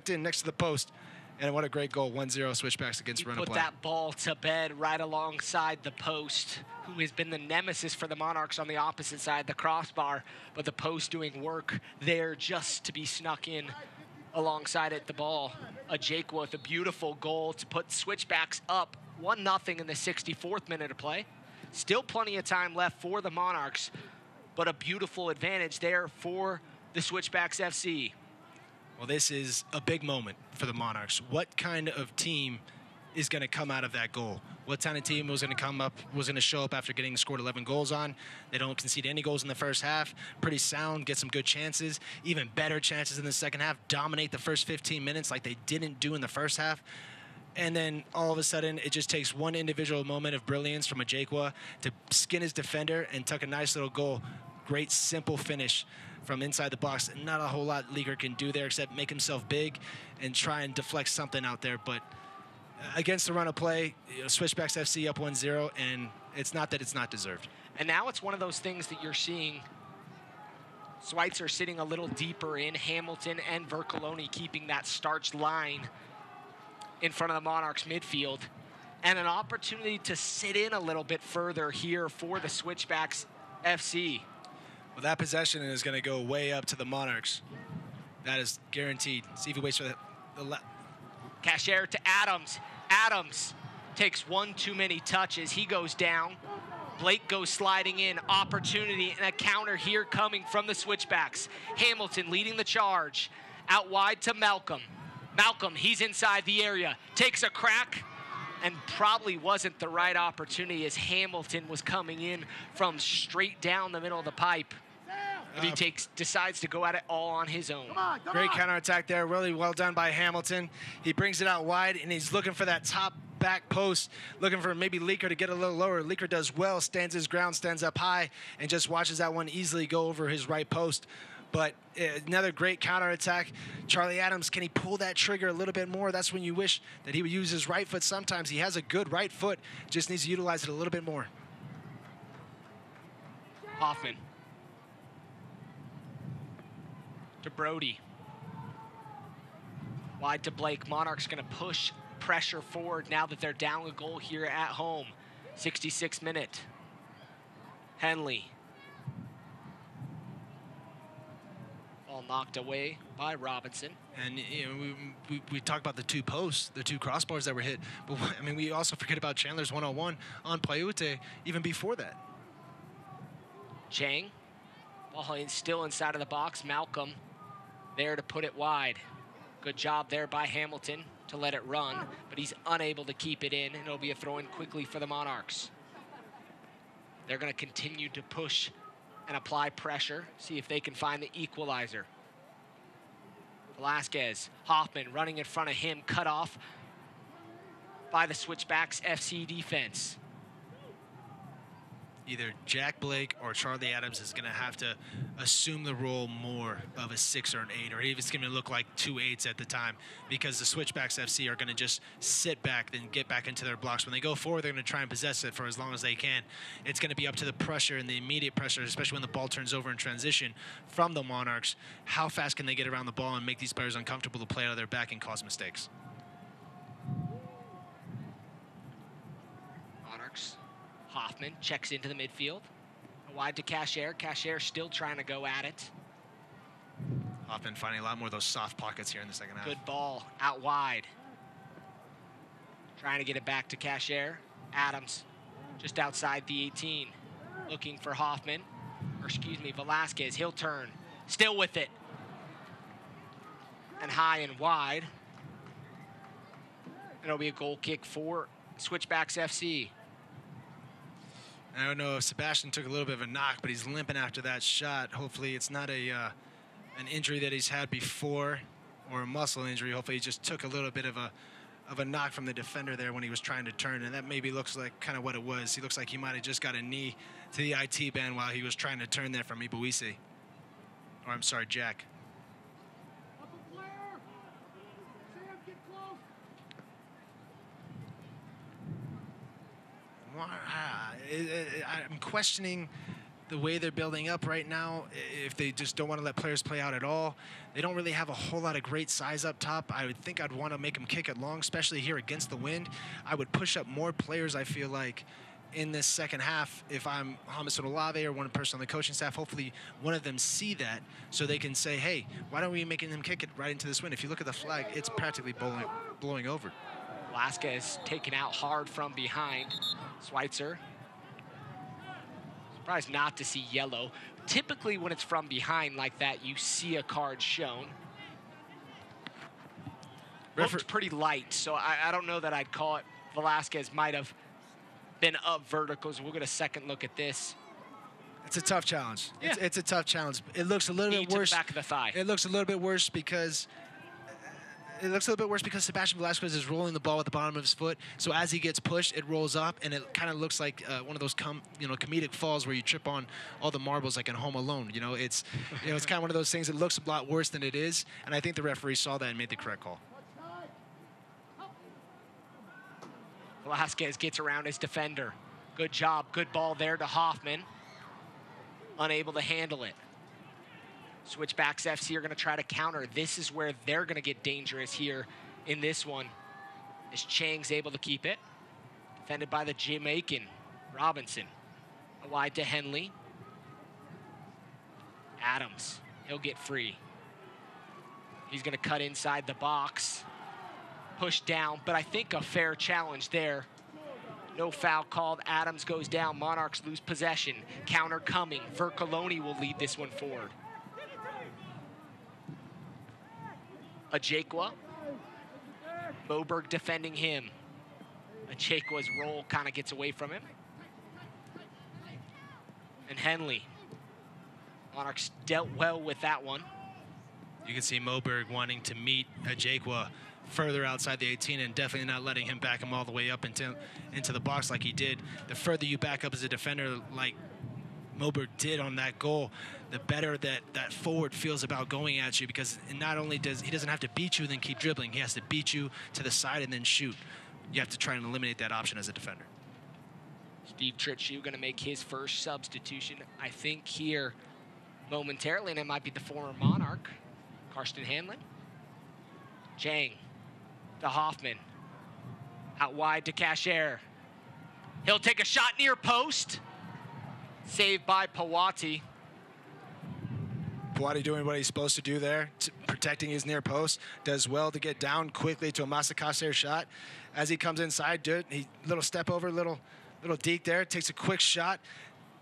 in next to the post. And what a great goal, 1-0 Switchbacks against Run-A-Play. Put that ball to bed right alongside the post, who has been the nemesis for the Monarchs on the opposite side, the crossbar, but the post doing work there just to be snuck in alongside it, the ball. Ajekwa with a beautiful goal to put Switchbacks up 1-0 in the 64th minute of play. Still plenty of time left for the Monarchs, but a beautiful advantage there for the Switchbacks FC. Well, this is a big moment for the Monarchs. What kind of team is going to come out of that goal? What kind of team was going to show up after getting scored 11 goals on? They don't concede any goals in the first half. Pretty sound, get some good chances, even better chances in the second half, dominate the first 15 minutes like they didn't do in the first half. And then all of a sudden, it just takes one individual moment of brilliance from Ajekwa to skin his defender and tuck a nice little goal. Great, simple finish from inside the box. Not a whole lot Leaker can do there except make himself big and try and deflect something out there. But against the run of play, Switchbacks FC up 1-0, and it's not that it's not deserved. And now it's one of those things that you're seeing. Schweitzer sitting a little deeper in, Hamilton and Vercoloni keeping that starch line in front of the Monarchs midfield, and an opportunity to sit in a little bit further here for the Switchbacks FC. Well, that possession is going to go way up to the Monarchs. That is guaranteed. See if he waits for the left. Cashier to Adams. Adams takes one too many touches. He goes down. Blake goes sliding in. Opportunity and a counter here coming from the Switchbacks. Hamilton leading the charge. Out wide to Malcolm. Malcolm, he's inside the area. Takes a crack and probably wasn't the right opportunity as Hamilton was coming in from straight down the middle of the pipe. But he decides to go at it all on his own. Great counterattack there, really well done by Hamilton. He brings it out wide, and he's looking for that top back post, looking for maybe Leaker to get a little lower. Leaker does well, stands his ground, stands up high, and just watches that one easily go over his right post. But another great counterattack. Charlie Adams, can he pull that trigger a little bit more? That's when you wish that he would use his right foot sometimes. He has a good right foot, just needs to utilize it a little bit more. Hoffman. To Brody. Wide to Blake. Monarchs going to push pressure forward now that they're down a goal here at home. 66th minute. Henley. All knocked away by Robinson. And you know, we talk about the two posts, the two crossbars that were hit, but I mean, we also forget about Chandler's one-on-one on Paiute even before that. Chang, ball still inside of the box. Malcolm there to put it wide. Good job there by Hamilton to let it run, but he's unable to keep it in, and it'll be a throw-in quickly for the Monarchs. They're going to continue to push and apply pressure, see if they can find the equalizer. Velasquez, Hoffman running in front of him, cut off by the Switchbacks FC defense. Either Jack Blake or Charlie Adams is going to have to assume the role more of a 6 or an 8, or even it's going to look like 2 8s at the time, because the Switchbacks FC are going to just sit back, then get back into their blocks. When they go forward, they're going to try and possess it for as long as they can. It's going to be up to the pressure and the immediate pressure, especially when the ball turns over in transition from the Monarchs. How fast can they get around the ball and make these players uncomfortable to play out of their back and cause mistakes? Monarchs. Hoffman checks into the midfield. Wide to Cashier. Cashier still trying to go at it. Hoffman finding a lot more of those soft pockets here in the second half. Good ball out wide. Trying to get it back to Cashier. Adams just outside the 18. Looking for Hoffman. Or excuse me, Velasquez. He'll turn. Still with it. And high and wide. And it'll be a goal kick for Switchbacks FC. I don't know if Sebastian took a little bit of a knock, but he's limping after that shot. Hopefully it's not an injury that he's had before, or a muscle injury. Hopefully he just took a little bit of a knock from the defender there when he was trying to turn, and that maybe looks like kind of what it was. He looks like he might have just got a knee to the IT band while he was trying to turn there from Ibuisi. Or I'm sorry, Jack. I'm questioning the way they're building up right now. If they just don't want to let players play out at all, they don't really have a whole lot of great size up top. I would think I'd want to make them kick it long, especially here against the wind. I would push up more players, I feel like, in this second half. If I'm Jameson Olave or one person on the coaching staff, hopefully one of them see that so they can say, hey, why don't we making them kick it right into this wind? If you look at the flag, it's practically blowing over. Velasquez taken out hard from behind. Schweitzer. Surprised not to see yellow. Typically when it's from behind like that, you see a card shown. Looked pretty light, so I don't know that I'd call it. Velasquez might have been up verticals. We'll get a second look at this. It's a tough challenge. Yeah. It's a tough challenge. It looks a little bit worse. To the back of the thigh. It looks a little bit worse because Sebastian Velasquez is rolling the ball at the bottom of his foot. So as he gets pushed, it rolls up, and it kind of looks like one of those comedic falls where you trip on all the marbles like in Home Alone. It's it's kind of one of those things that looks a lot worse than it is, and I think the referee saw that and made the correct call. Velasquez gets around his defender. Good job. Good ball there to Hoffman. Unable to handle it. Switchbacks FC are going to try to counter. This is where they're going to get dangerous here in this one. As Chang's able to keep it. Defended by the Jamaican, Robinson. Wide to Henley. Adams. He'll get free. He's going to cut inside the box. Push down, but I think a fair challenge there. No foul called. Adams goes down. Monarchs lose possession. Counter coming. Vercoloni will lead this one forward. Ajekwa. Moberg defending him. Ajekwa's roll kind of gets away from him. And Henley. Monarchs dealt well with that one. You can see Moberg wanting to meet Ajekwa further outside the 18 and definitely not letting him back him all the way up into the box like he did. The further you back up as a defender like Moberg did on that goal, the better that forward feels about going at you, because not only he doesn't have to beat you and then keep dribbling, he has to beat you to the side and then shoot. You have to try and eliminate that option as a defender. Steve Trittschuh going to make his first substitution, I think, here momentarily, and it might be the former Monarch, Karsten Hanlon. Chang to Hoffman. Out wide to Cashier. He'll take a shot near post. Saved by Pawati. Pawati doing what he's supposed to do there, protecting his near post. Does well to get down quickly to a Masakase shot. As he comes inside, little step over, little deke there, takes a quick shot.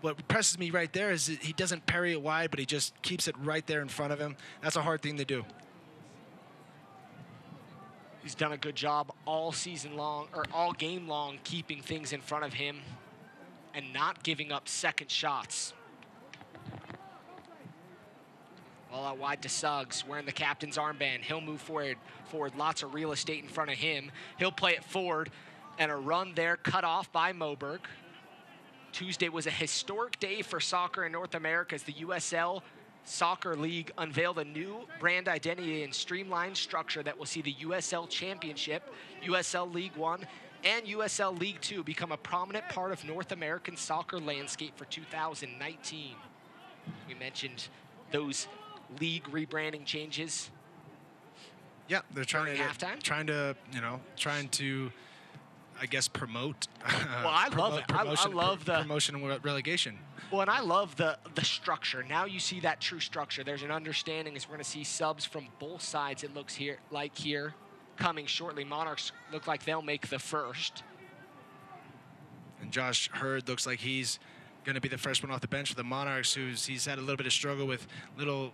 What impresses me right there is that he doesn't parry it wide, but he just keeps it right there in front of him. That's a hard thing to do. He's done a good job all season long, or all game long, keeping things in front of him and not giving up second shots. Ball out wide to Suggs, wearing the captain's armband. He'll move forward. Lots of real estate in front of him. He'll play it forward, and a run there cut off by Moberg. Tuesday was a historic day for soccer in North America as the USL Soccer League unveiled a new brand identity and streamlined structure that will see the USL Championship, USL League One, and USL League Two become a prominent part of North American soccer landscape for 2019. We mentioned those league rebranding changes. Yeah, they're trying to, I guess, promote. Well, I love it. I love the promotion and relegation. Well, and I love the structure. Now you see that true structure. There's an understanding as we're going to see subs from both sides, it looks here coming shortly. Monarchs look like they'll make the first. And Josh Hurd looks like he's going to be the first one off the bench for the Monarchs, he's had a little bit of struggle with little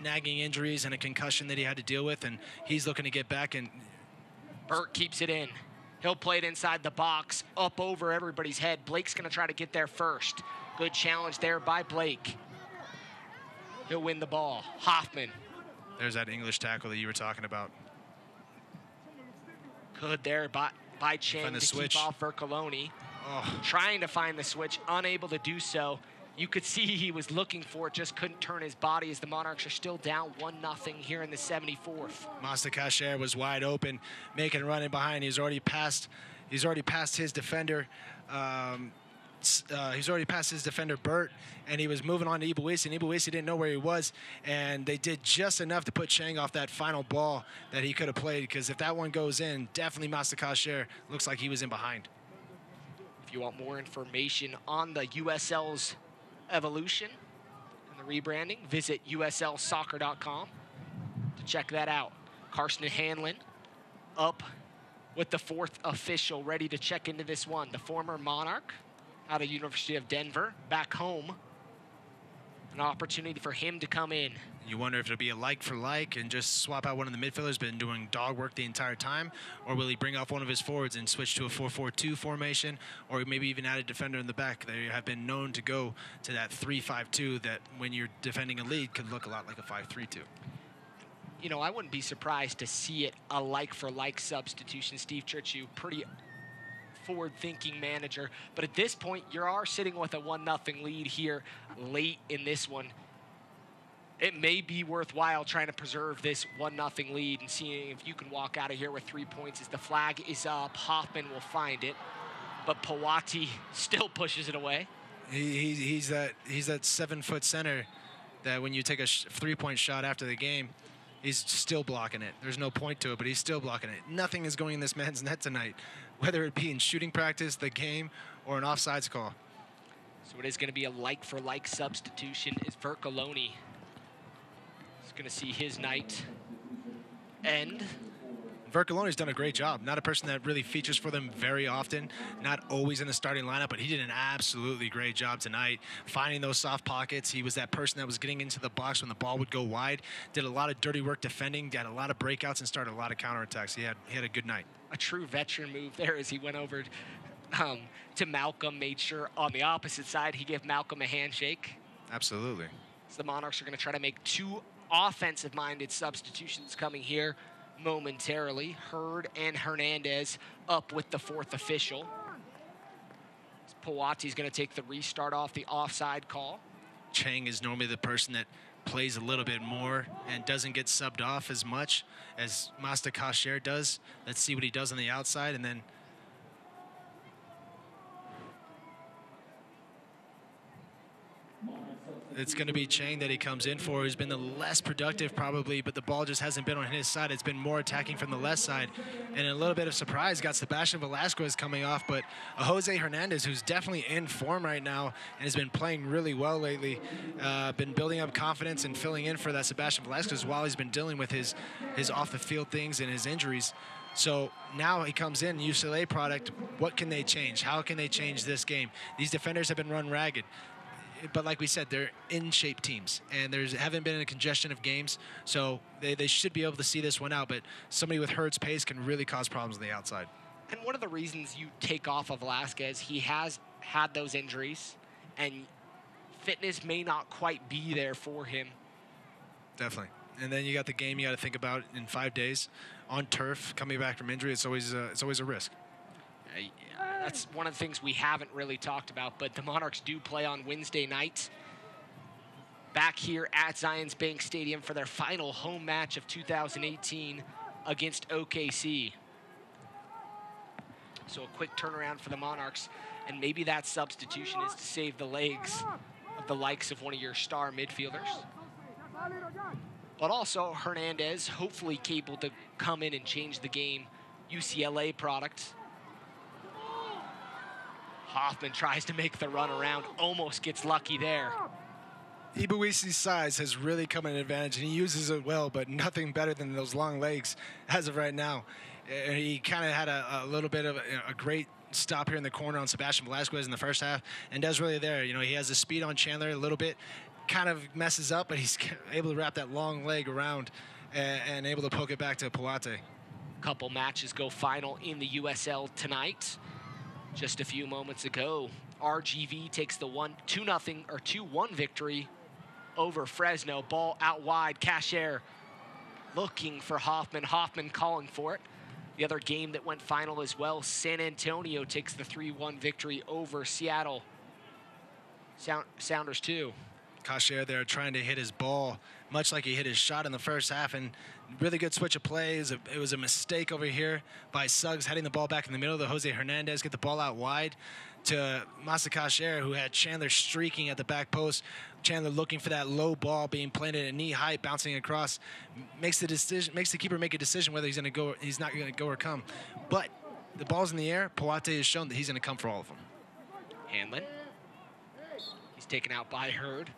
nagging injuries and a concussion that he had to deal with, and he's looking to get back. And Burt keeps it in. He'll play it inside the box, up over everybody's head. Blake's going to try to get there first. Good challenge there by Blake. He'll win the ball. Hoffman. There's that English tackle that you were talking about. Good there by Chang to keep off Vercoloni. Oh. Trying to find the switch, unable to do so. You could see he was looking for it, just couldn't turn his body as the Monarchs are still down 1-0 here in the 74th. Masta Kasher was wide open, making a run in behind. He's already passed his defender. He's already passed his defender Burt, and he was moving on to Ibuisi, and Ibuisi didn't know where he was, and they did just enough to put Chang off that final ball that he could have played, because if that one goes in, definitely Masta Kasher looks like he was in behind. If you want more information on the USL's evolution and the rebranding, visit uslsoccer.com to check that out. Carson Hanlon up with the fourth official, ready to check into this one. The former Monarch out of University of Denver, back home. An opportunity for him to come in. You wonder if it'll be a like for like and just swap out one of the midfielders, been doing dog work the entire time, or will he bring off one of his forwards and switch to a 4-4-2 formation, or maybe even add a defender in the back. They have been known to go to that 3-5-2 that when you're defending a lead could look a lot like a 5-3-2. You know, I wouldn't be surprised to see it a like for like substitution. Steve Churchu, pretty forward-thinking manager, but at this point you are sitting with a 1-0 lead here late in this one. It may be worthwhile trying to preserve this 1-0 lead and seeing if you can walk out of here with 3 points as the flag is up. Hoffman will find it, but Pawati still pushes it away. He's that 7-foot center that when you take a 3-point shot after the game, he's still blocking it. There's no point to it, but he's still blocking it. Nothing is going in this man's net tonight, whether it be in shooting practice, the game, or an offsides call. So it is going to be a like-for-like substitution as Vercoloni is going to see his night end. Vercoloni's done a great job. Not a person that really features for them very often, not always in the starting lineup, but he did an absolutely great job tonight, finding those soft pockets. He was that person that was getting into the box when the ball would go wide, did a lot of dirty work defending, got a lot of breakouts, and started a lot of counterattacks. He had a good night. A true veteran move there as he went over to Malcolm, made sure on the opposite side he gave Malcolm a handshake. Absolutely. So the Monarchs are going to try to make two offensive-minded substitutions coming here momentarily. Hurd and Hernandez up with the fourth official. Pawati's going to take the restart off the offside call. Chang is normally the person that plays a little bit more and doesn't get subbed off as much as Masta Kasher does. Let's see what he does on the outside, and then it's going to be Chang that he comes in for, who's been the less productive probably, but the ball just hasn't been on his side. It's been more attacking from the left side. And a little bit of surprise, got Sebastian Velasquez coming off, but Jose Hernandez, who's definitely in form right now and has been playing really well lately, been building up confidence and filling in for that Sebastian Velasquez while he's been dealing with his off-the-field things and his injuries. So now he comes in, UCLA product. What can they change? How can they change this game? These defenders have been run ragged. But like we said, they're in-shape teams, and there haven't been a congestion of games, so they should be able to see this one out. But somebody with Hurd's pace can really cause problems on the outside. And one of the reasons you take off of Velasquez, he has had those injuries, and fitness may not quite be there for him Definitely. And then you got the game you got to think about in 5 days on turf, coming back from injury. It's always a risk. That's one of the things we haven't really talked about, but the Monarchs do play on Wednesday night back here at Zions Bank Stadium for their final home match of 2018 against OKC. So a quick turnaround for the Monarchs, and maybe that substitution is to save the legs of the likes of one of your star midfielders. But also Hernandez, hopefully capable to come in and change the game. UCLA product. Hoffman tries to make the run around, almost gets lucky there. Ibuisi's size has really come an advantage, and he uses it well, but nothing better than those long legs as of right now. He kind of had a little bit of a great stop here in the corner on Sebastian Velasquez in the first half, and does really there. You know, he has the speed on Chandler a little bit, kind of messes up, but he's able to wrap that long leg around and able to poke it back to Puate. Couple matches go final in the USL tonight. Just a few moments ago, RGV takes the 2-1 victory over Fresno. Ball out wide, Cashier looking for Hoffman. Hoffman calling for it. The other game that went final as well, San Antonio takes the 3-1 victory over Seattle. Sounders too. Cashier there trying to hit his ball, much like he hit his shot in the first half, and really good switch of plays. It was a mistake over here by Suggs heading the ball back in the middle to Jose Hernandez, get the ball out wide to Masa Cashier, who had Chandler streaking at the back post. Chandler looking for that low ball being planted at knee height, bouncing across, makes the keeper make a decision whether he's not going to go or come. But the ball's in the air. Puate has shown that he's going to come for all of them. Hanlon. He's taken out by Hurd.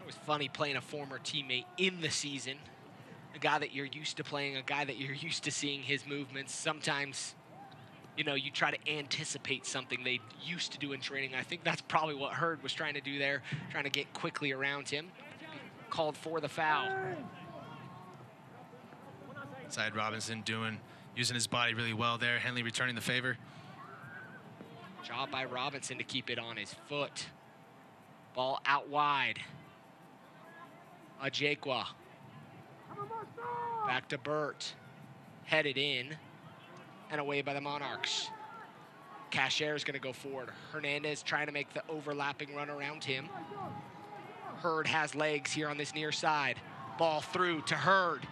It was funny playing a former teammate in the season, a guy that you're used to playing, a guy that you're used to seeing his movements. Sometimes, you know, you try to anticipate something they used to do in training. I think that's probably what Hurd was trying to do there, trying to get quickly around him. Called for the foul. Side Robinson using his body really well there. Henley returning the favor. Job by Robinson to keep it on his foot. Ball out wide. Ajekwa. Back to Burt. Headed in and away by the Monarchs. Cashier is going to go forward. Hernandez trying to make the overlapping run around him. Hurd has legs here on this near side. Ball through to Hurd.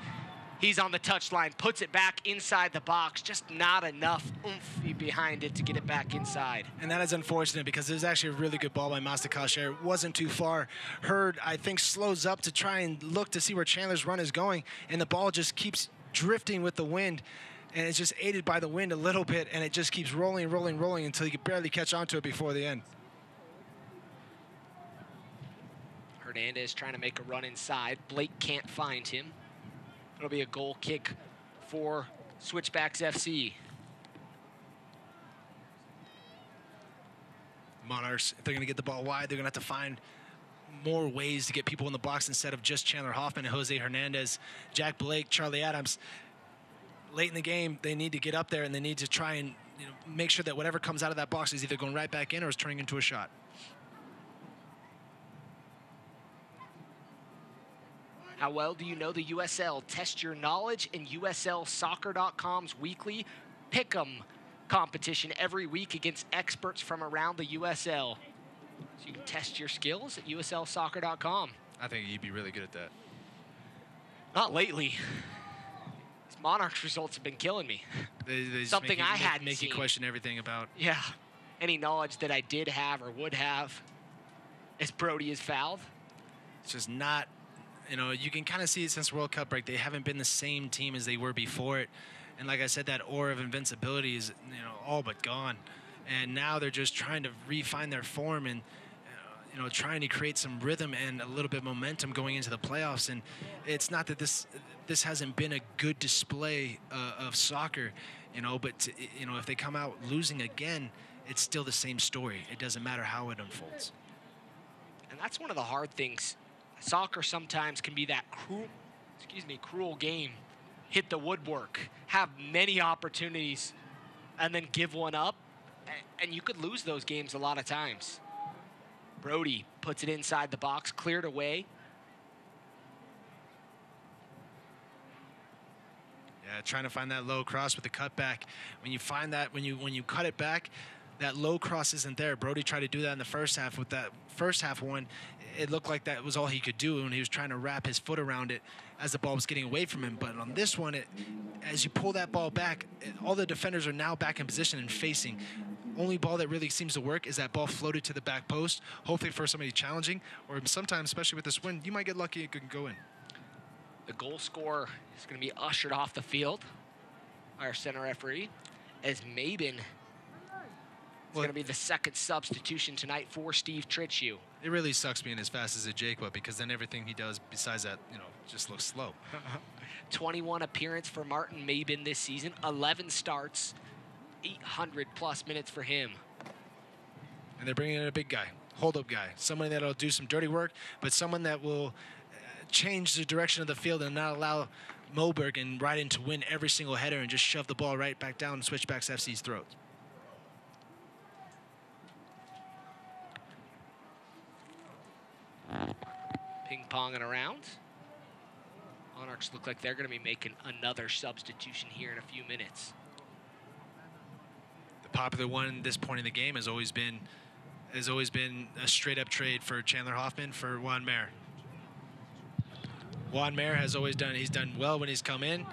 He's on the touchline, puts it back inside the box. Just not enough oomph behind it to get it back inside. And that is unfortunate because it was actually a really good ball by Masta Cashier. It wasn't too far. Hurd, I think, slows up to try and look to see where Chandler's run is going, and the ball just keeps drifting with the wind, and it's just aided by the wind a little bit, and it just keeps rolling until you can barely catch onto it before the end. Hernandez trying to make a run inside. Blake can't find him. It'll be a goal kick for Switchbacks FC. Monarchs, if they're going to get the ball wide, they're going to have to find more ways to get people in the box instead of just Chandler Hoffman and Jose Hernandez. Jack Blake, Charlie Adams, late in the game, they need to get up there and they need to try and make sure that whatever comes out of that box is either going right back in or is turning into a shot. How well do you know the USL? Test your knowledge in USLsoccer.com's weekly Pick'em competition every week against experts from around the USL. So you can test your skills at USLsoccer.com. I think you'd be really good at that. Not lately. These Monarchs results have been killing me. They Something I hadn't make seen. you question everything about. Yeah. Any knowledge that I did have or would have as Brody is fouled. It's just not... you can kind of see it since World Cup break. They haven't been the same team as they were before it. And like I said, that aura of invincibility is, all but gone. And now they're just trying to refine their form and, trying to create some rhythm and a little bit of momentum going into the playoffs. And it's not that this hasn't been a good display of soccer, but, if they come out losing again, it's still the same story. It doesn't matter how it unfolds. And that's one of the hard things. Soccer sometimes can be that cruel game. Hit the woodwork, have many opportunities, and then give one up, and you could lose those games a lot of times. Brody puts it inside the box, cleared away. Yeah, trying to find that low cross with the cutback. When you find that, when you cut it back, that low cross isn't there. Brody tried to do that in the first half. With that first half one, it looked like that was all he could do when he was trying to wrap his foot around it as the ball was getting away from him. But on this one, as you pull that ball back, all the defenders are now back in position and facing. Only ball that really seems to work is that ball floated to the back post, hopefully for somebody challenging, or sometimes, especially with this wind, you might get lucky it can go in. The goal scorer is going to be ushered off the field, our center referee, as Mabin is going to be the second substitution tonight for Steve Tritchew. It really sucks being as fast as a Jacob, because then everything he does besides that, just looks slow. 21 appearance for Martin Mabin this season, 11 starts, 800+ minutes for him. And they're bringing in a big guy, hold-up guy, someone that'll do some dirty work, but someone that will change the direction of the field and not allow Moberg and Ryden to win every single header and just shove the ball right back down Switchbacks FC's throat. Ping-ponging around. Monarchs look like they're going to be making another substitution here in a few minutes. The popular one at this point in the game has always been a straight-up trade for Chandler Hoffman for Juan Mayer. Juan Mayer has always he's done well when he's come in,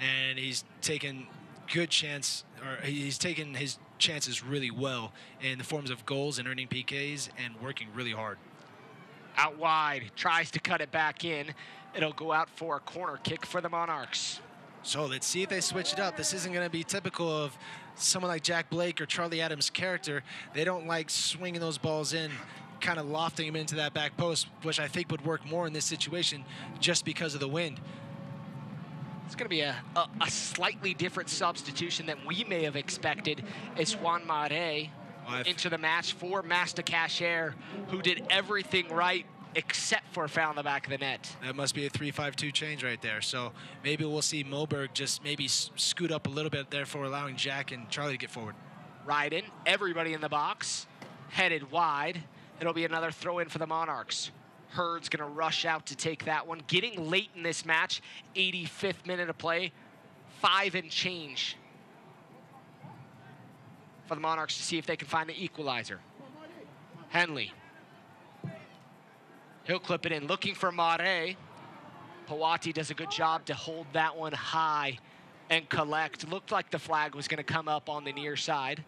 and he's taken he's taken his chances really well in the forms of goals and earning PKs and working really hard. Out wide, tries to cut it back in. It'll go out for a corner kick for the Monarchs. So let's see if they switch it up. This isn't going to be typical of someone like Jack Blake or Charlie Adams' character. They don't like swinging those balls in, kind of lofting them into that back post, which I think would work more in this situation just because of the wind. It's going to be a slightly different substitution than we may have expected as Juan Mare into the match for Master Cashier, who did everything right except for foul in the back of the net. That must be a 3-5-2 change right there. So maybe we'll see Moberg just maybe scoot up a little bit there for allowing Jack and Charlie to get forward. Ryden, everybody in the box, headed wide. It'll be another throw in for the Monarchs. Hurd's going to rush out to take that one. Getting late in this match, 85th minute of play, 5 and change for the Monarchs to see if they can find the equalizer. Henley. He'll clip it in, looking for Mare. Pawati does a good job to hold that one high and collect. Looked like the flag was going to come up on the near side.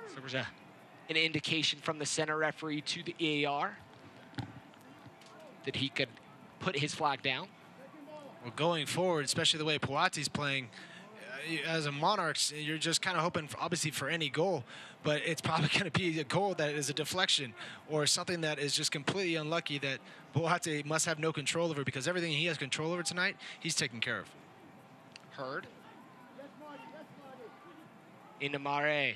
So there was an indication from the center referee to the EAR that he could put his flag down. Well, going forward, especially the way Pawati's playing, as a Monarchs, you're just kind of hoping, obviously, for any goal, but it's probably going to be a goal that is a deflection or something that is just completely unlucky that Pawati must have no control over, because everything he has control over tonight, he's taken care of. Hurd. Into Mare.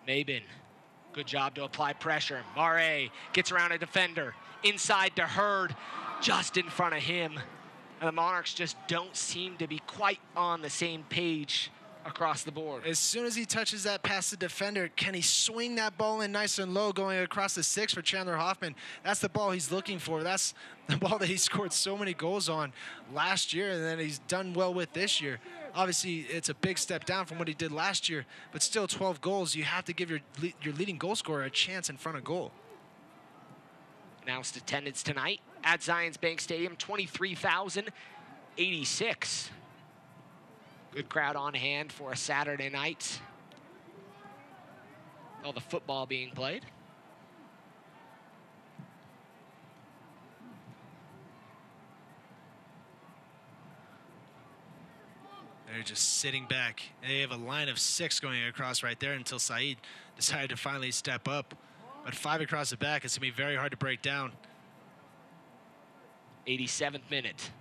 Mabin. Good job to apply pressure. Mare gets around a defender. Inside to Hurd, just in front of him. And the Monarchs just don't seem to be quite on the same page across the board. As soon as he touches that past the defender, can he swing that ball in nice and low going across the 6 for Chandler Hoffman? That's the ball he's looking for. That's the ball that he scored so many goals on last year, and then he's done well with this year. Obviously, it's a big step down from what he did last year, but still 12 goals. You have to give your leading goal scorer a chance in front of goal. Announced attendance tonight at Zions Bank Stadium, 23,086. Good crowd on hand for a Saturday night. All the football being played. They're just sitting back. They have a line of 6 going across right there until Saeed decided to finally step up. But 5 across the back, it's going to be very hard to break down. 87th minute.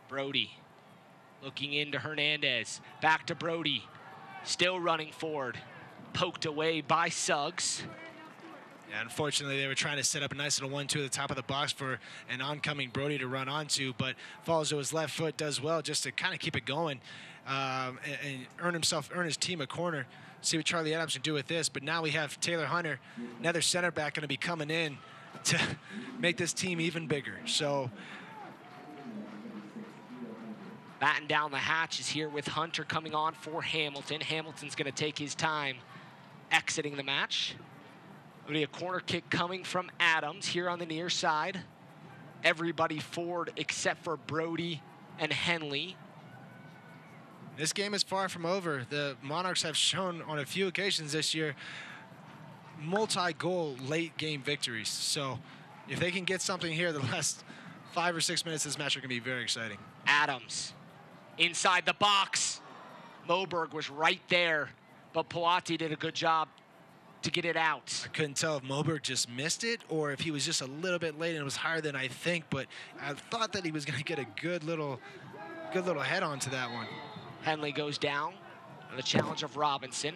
Brody looking into Hernandez. Back to Brody. Still running forward. Poked away by Suggs. Yeah, unfortunately, they were trying to set up a nice little 1-2 at the top of the box for an oncoming Brody to run onto, but falls to his left foot, does well just to kind of keep it going and earn his team a corner. See what Charlie Adams can do with this, but now we have Taylor Hunter, another center back, going to be coming in to make this team even bigger. So batten down the hatches here with Hunter coming on for Hamilton. Hamilton's going to take his time exiting the match. It'll be a corner kick coming from Adams here on the near side. Everybody forward except for Brody and Henley. This game is far from over. The Monarchs have shown on a few occasions this year multi-goal late game victories. So if they can get something here the last 5 or 6 minutes of this match are going to be very exciting. Adams inside the box. Moberg was right there, but Puati did a good job to get it out. I couldn't tell if Moberg just missed it or if he was just a little bit late and it was higher than I think, but I thought that he was going to get a good little head on to that one. Henley goes down on the challenge of Robinson.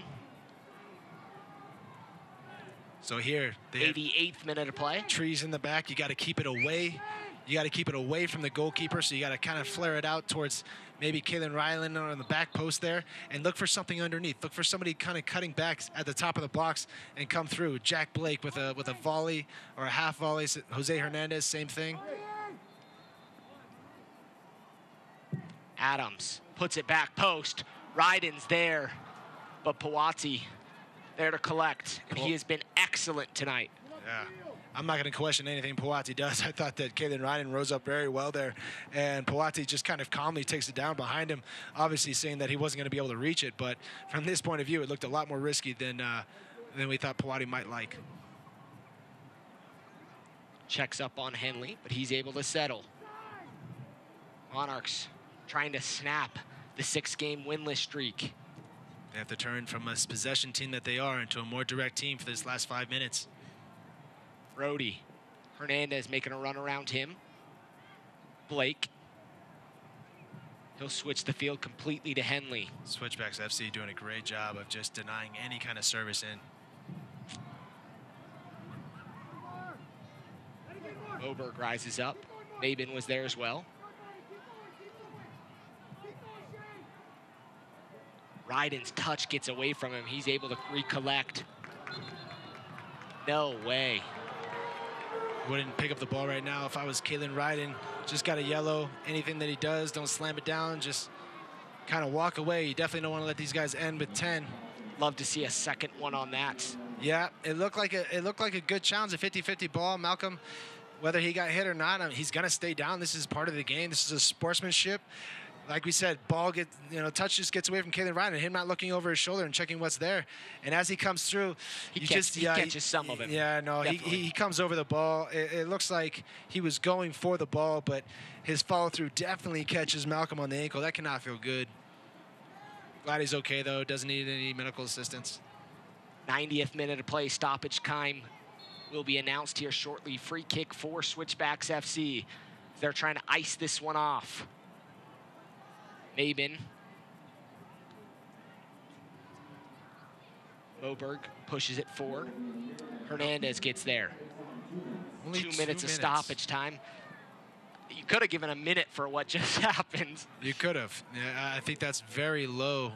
So here, the 88th minute of play. Trees in the back, you got to keep it away. You got to keep it away from the goalkeeper, so you got to kind of flare it out towards maybe Kalen Ryland on the back post there and look for something underneath. Look for somebody kind of cutting back at the top of the box and come through. Jack Blake with a volley or a half volley. Jose Hernandez, same thing. Adams puts it back post. Ryden's there, but Puati there to collect, and he has been excellent tonight. Yeah. I'm not going to question anything Puati does. I thought that Kalen Ryden rose up very well there, and Puati just kind of calmly takes it down behind him, obviously saying that he wasn't going to be able to reach it. But from this point of view, it looked a lot more risky than we thought Puati might like. Checks up on Henley, but he's able to settle. Monarchs trying to snap the 6-game winless streak. They have to turn from a possession team that they are into a more direct team for this last 5 minutes. Brody. Hernandez making a run around him. Blake. He'll switch the field completely to Henley. Switchbacks FC doing a great job of just denying any kind of service in. Moberg rises up. Mabin was there as well. Ryden's touch gets away from him. He's able to recollect. No way. Wouldn't pick up the ball right now if I was Kalen Ryden. Just got a yellow. Anything that he does, don't slam it down. Just kind of walk away. You definitely don't want to let these guys end with 10. Love to see a second one on that. Yeah, it looked like a good challenge, a 50-50 ball. Malcolm, whether he got hit or not, I mean, he's gonna stay down. This is part of the game. This is a sportsmanship. Like we said, ball touch just gets away from Kalen Ryden, him not looking over his shoulder and checking what's there. And as he comes through, he catches some of it. Yeah, no, he comes over the ball. It looks like he was going for the ball, but his follow through definitely catches Malcolm on the ankle. That cannot feel good. Glad he's okay though. Doesn't need any medical assistance. 90th minute of play. Stoppage time will be announced here shortly. Free kick for Switchbacks FC. They're trying to ice this one off. Mabin. Moberg pushes it forward. Hernandez gets there. Only 2 minutes of stoppage time. You could have given a minute for what just happened. You could have. Yeah, I think that's very low.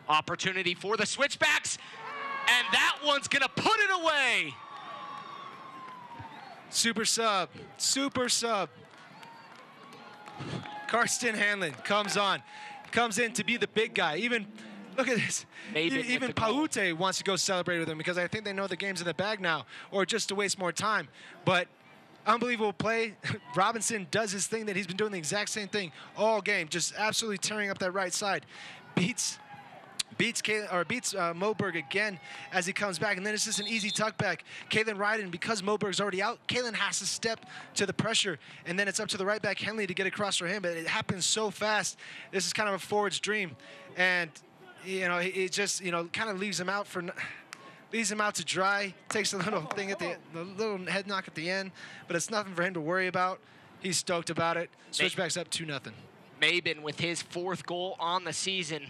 Opportunity for the Switchbacks, and that one's gonna put it away. Super sub. Karsten Hanlon comes in to be the big guy. Even, look at this. Even Paute wants to go celebrate with him because I think they know the game's in the bag now, or just to waste more time. But unbelievable play. Robinson does his thing that he's been doing the exact same thing all game, just absolutely tearing up that right side. Beats Moberg again as he comes back, and then it's just an easy tuck back. Kalen Ryden, because Moberg's already out, Kalen has to step to the pressure, and then it's up to the right back Henley to get across for him, but it happens so fast. This is kind of a forward's dream, and it just kind of leaves him out to dry. Takes a little thing at the little head knock at the end, but it's nothing for him to worry about. He's stoked about it. Switchbacks up 2-0. Mabin with his 4th goal on the season,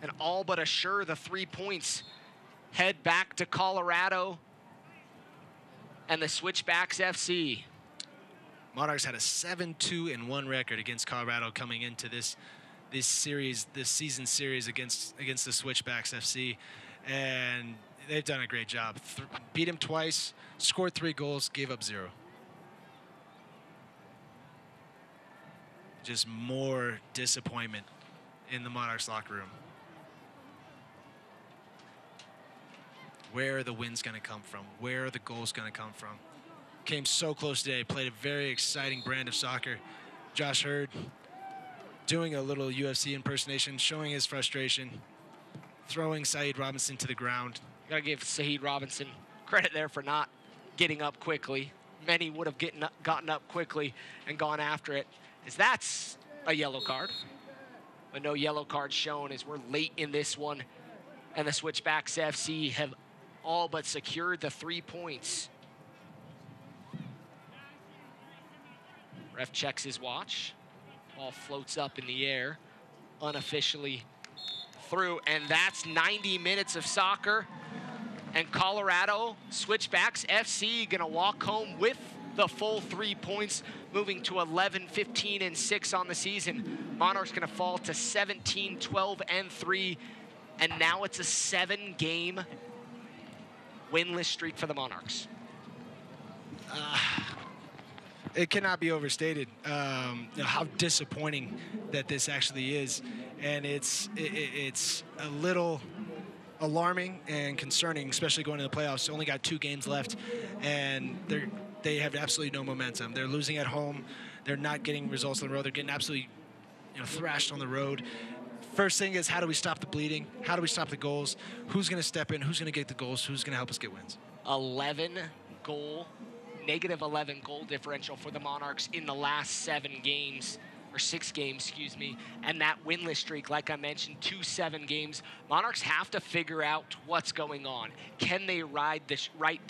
and all but assure the 3 points head back to Colorado and the Switchbacks FC. Monarchs had a 7-2-1 record against Colorado coming into this season series against the Switchbacks FC, and they've done a great job. Beat him twice, scored 3 goals, gave up 0. Just more disappointment in the Monarchs locker room. Where are the wins going to come from? Where are the goals going to come from? Came so close today, played a very exciting brand of soccer. Josh Hurd doing a little UFC impersonation, showing his frustration, throwing Saeed Robinson to the ground. Got to give Saeed Robinson credit there for not getting up quickly. Many would have gotten up quickly and gone after it. That's a yellow card. But no yellow card shown as we're late in this one. And the Switchbacks FC have all but secured the 3 points. Ref checks his watch. Ball floats up in the air, unofficially through. And that's 90 minutes of soccer. And Colorado Switchbacks FC gonna walk home with the full 3 points, moving to 11-15-6 on the season. Monarchs gonna fall to 17-12-3, and now it's a 7-game winless streak for the Monarchs. It cannot be overstated how disappointing that this actually is, and it's a little alarming and concerning, especially going to the playoffs. Only got 2 games left, and they have absolutely no momentum. They're losing at home. They're not getting results on the road. They're getting absolutely thrashed on the road. First thing is, how do we stop the bleeding? How do we stop the goals? Who's going to step in? Who's going to get the goals? Who's going to help us get wins? Negative 11 goal differential for the Monarchs in the last 7 games. Or 6 games, excuse me, and that winless streak, like I mentioned, 2-7 games. Monarchs have to figure out what's going on. Can they right the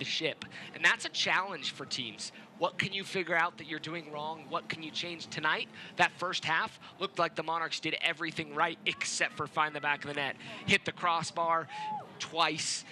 ship? And that's a challenge for teams. What can you figure out that you're doing wrong? What can you change tonight? That first half looked like the Monarchs did everything right except for find the back of the net. Hit the crossbar twice,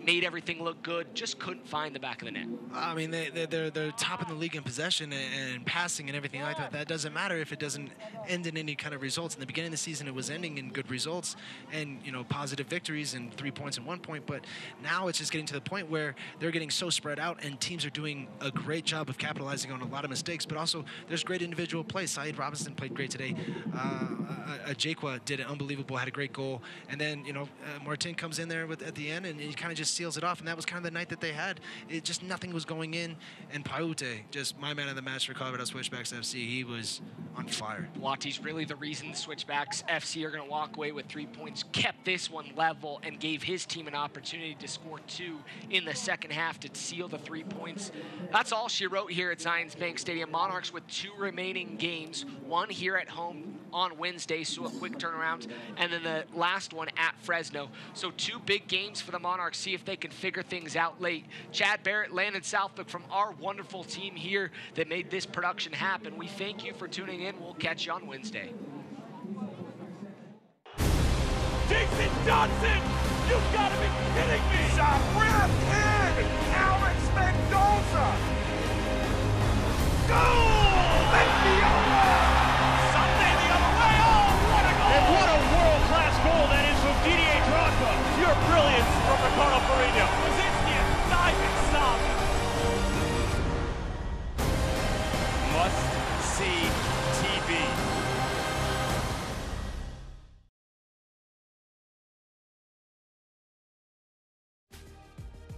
made everything look good, just couldn't find the back of the net. I mean, they're top in the league in possession and passing and everything like that. That doesn't matter if it doesn't end in any kind of results. In the beginning of the season, it was ending in good results and positive victories and 3 points and 1 point. But now it's just getting to the point where they're getting so spread out, and teams are doing a great job of capitalizing on a lot of mistakes. But also, there's great individual play. Saeed Robinson played great today. Jakwa did it unbelievable, had a great goal, and then Martin comes in there at the end, and he kind of just seals it off. And that was kind of the night that they had. It just nothing was going in. And Paute, just my man of the match for Colorado Switchbacks FC, he was on fire. Wati's really the reason the Switchbacks FC are going to walk away with 3 points. Kept this one level and gave his team an opportunity to score 2 in the second half to seal the 3 points. That's all she wrote here at Zions Bank Stadium. Monarchs with 2 remaining games, 1 here at home on Wednesday, so a quick turnaround, and then the last one at Fresno. So 2 big games for the Monarchs. See if they can figure things out late. Chad Barrett, Landon Southwick from our wonderful team here that made this production happen. We thank you for tuning in. We'll catch you on Wednesday. Jason Johnson! You've got to be kidding me! Shot ripped in! Alex Mendoza! Goal! Let's be over! Sunday the other way! Oh, what a goal! And what a world-class goal that is from Didier Drogba. Pure brilliance from Ricardo Pereira. Krasinski diving stop. Must-see TV.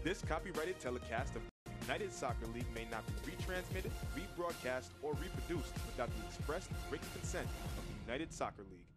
This copyrighted telecast of the United Soccer League may not be retransmitted, rebroadcast, or reproduced without the express written consent of the United Soccer League.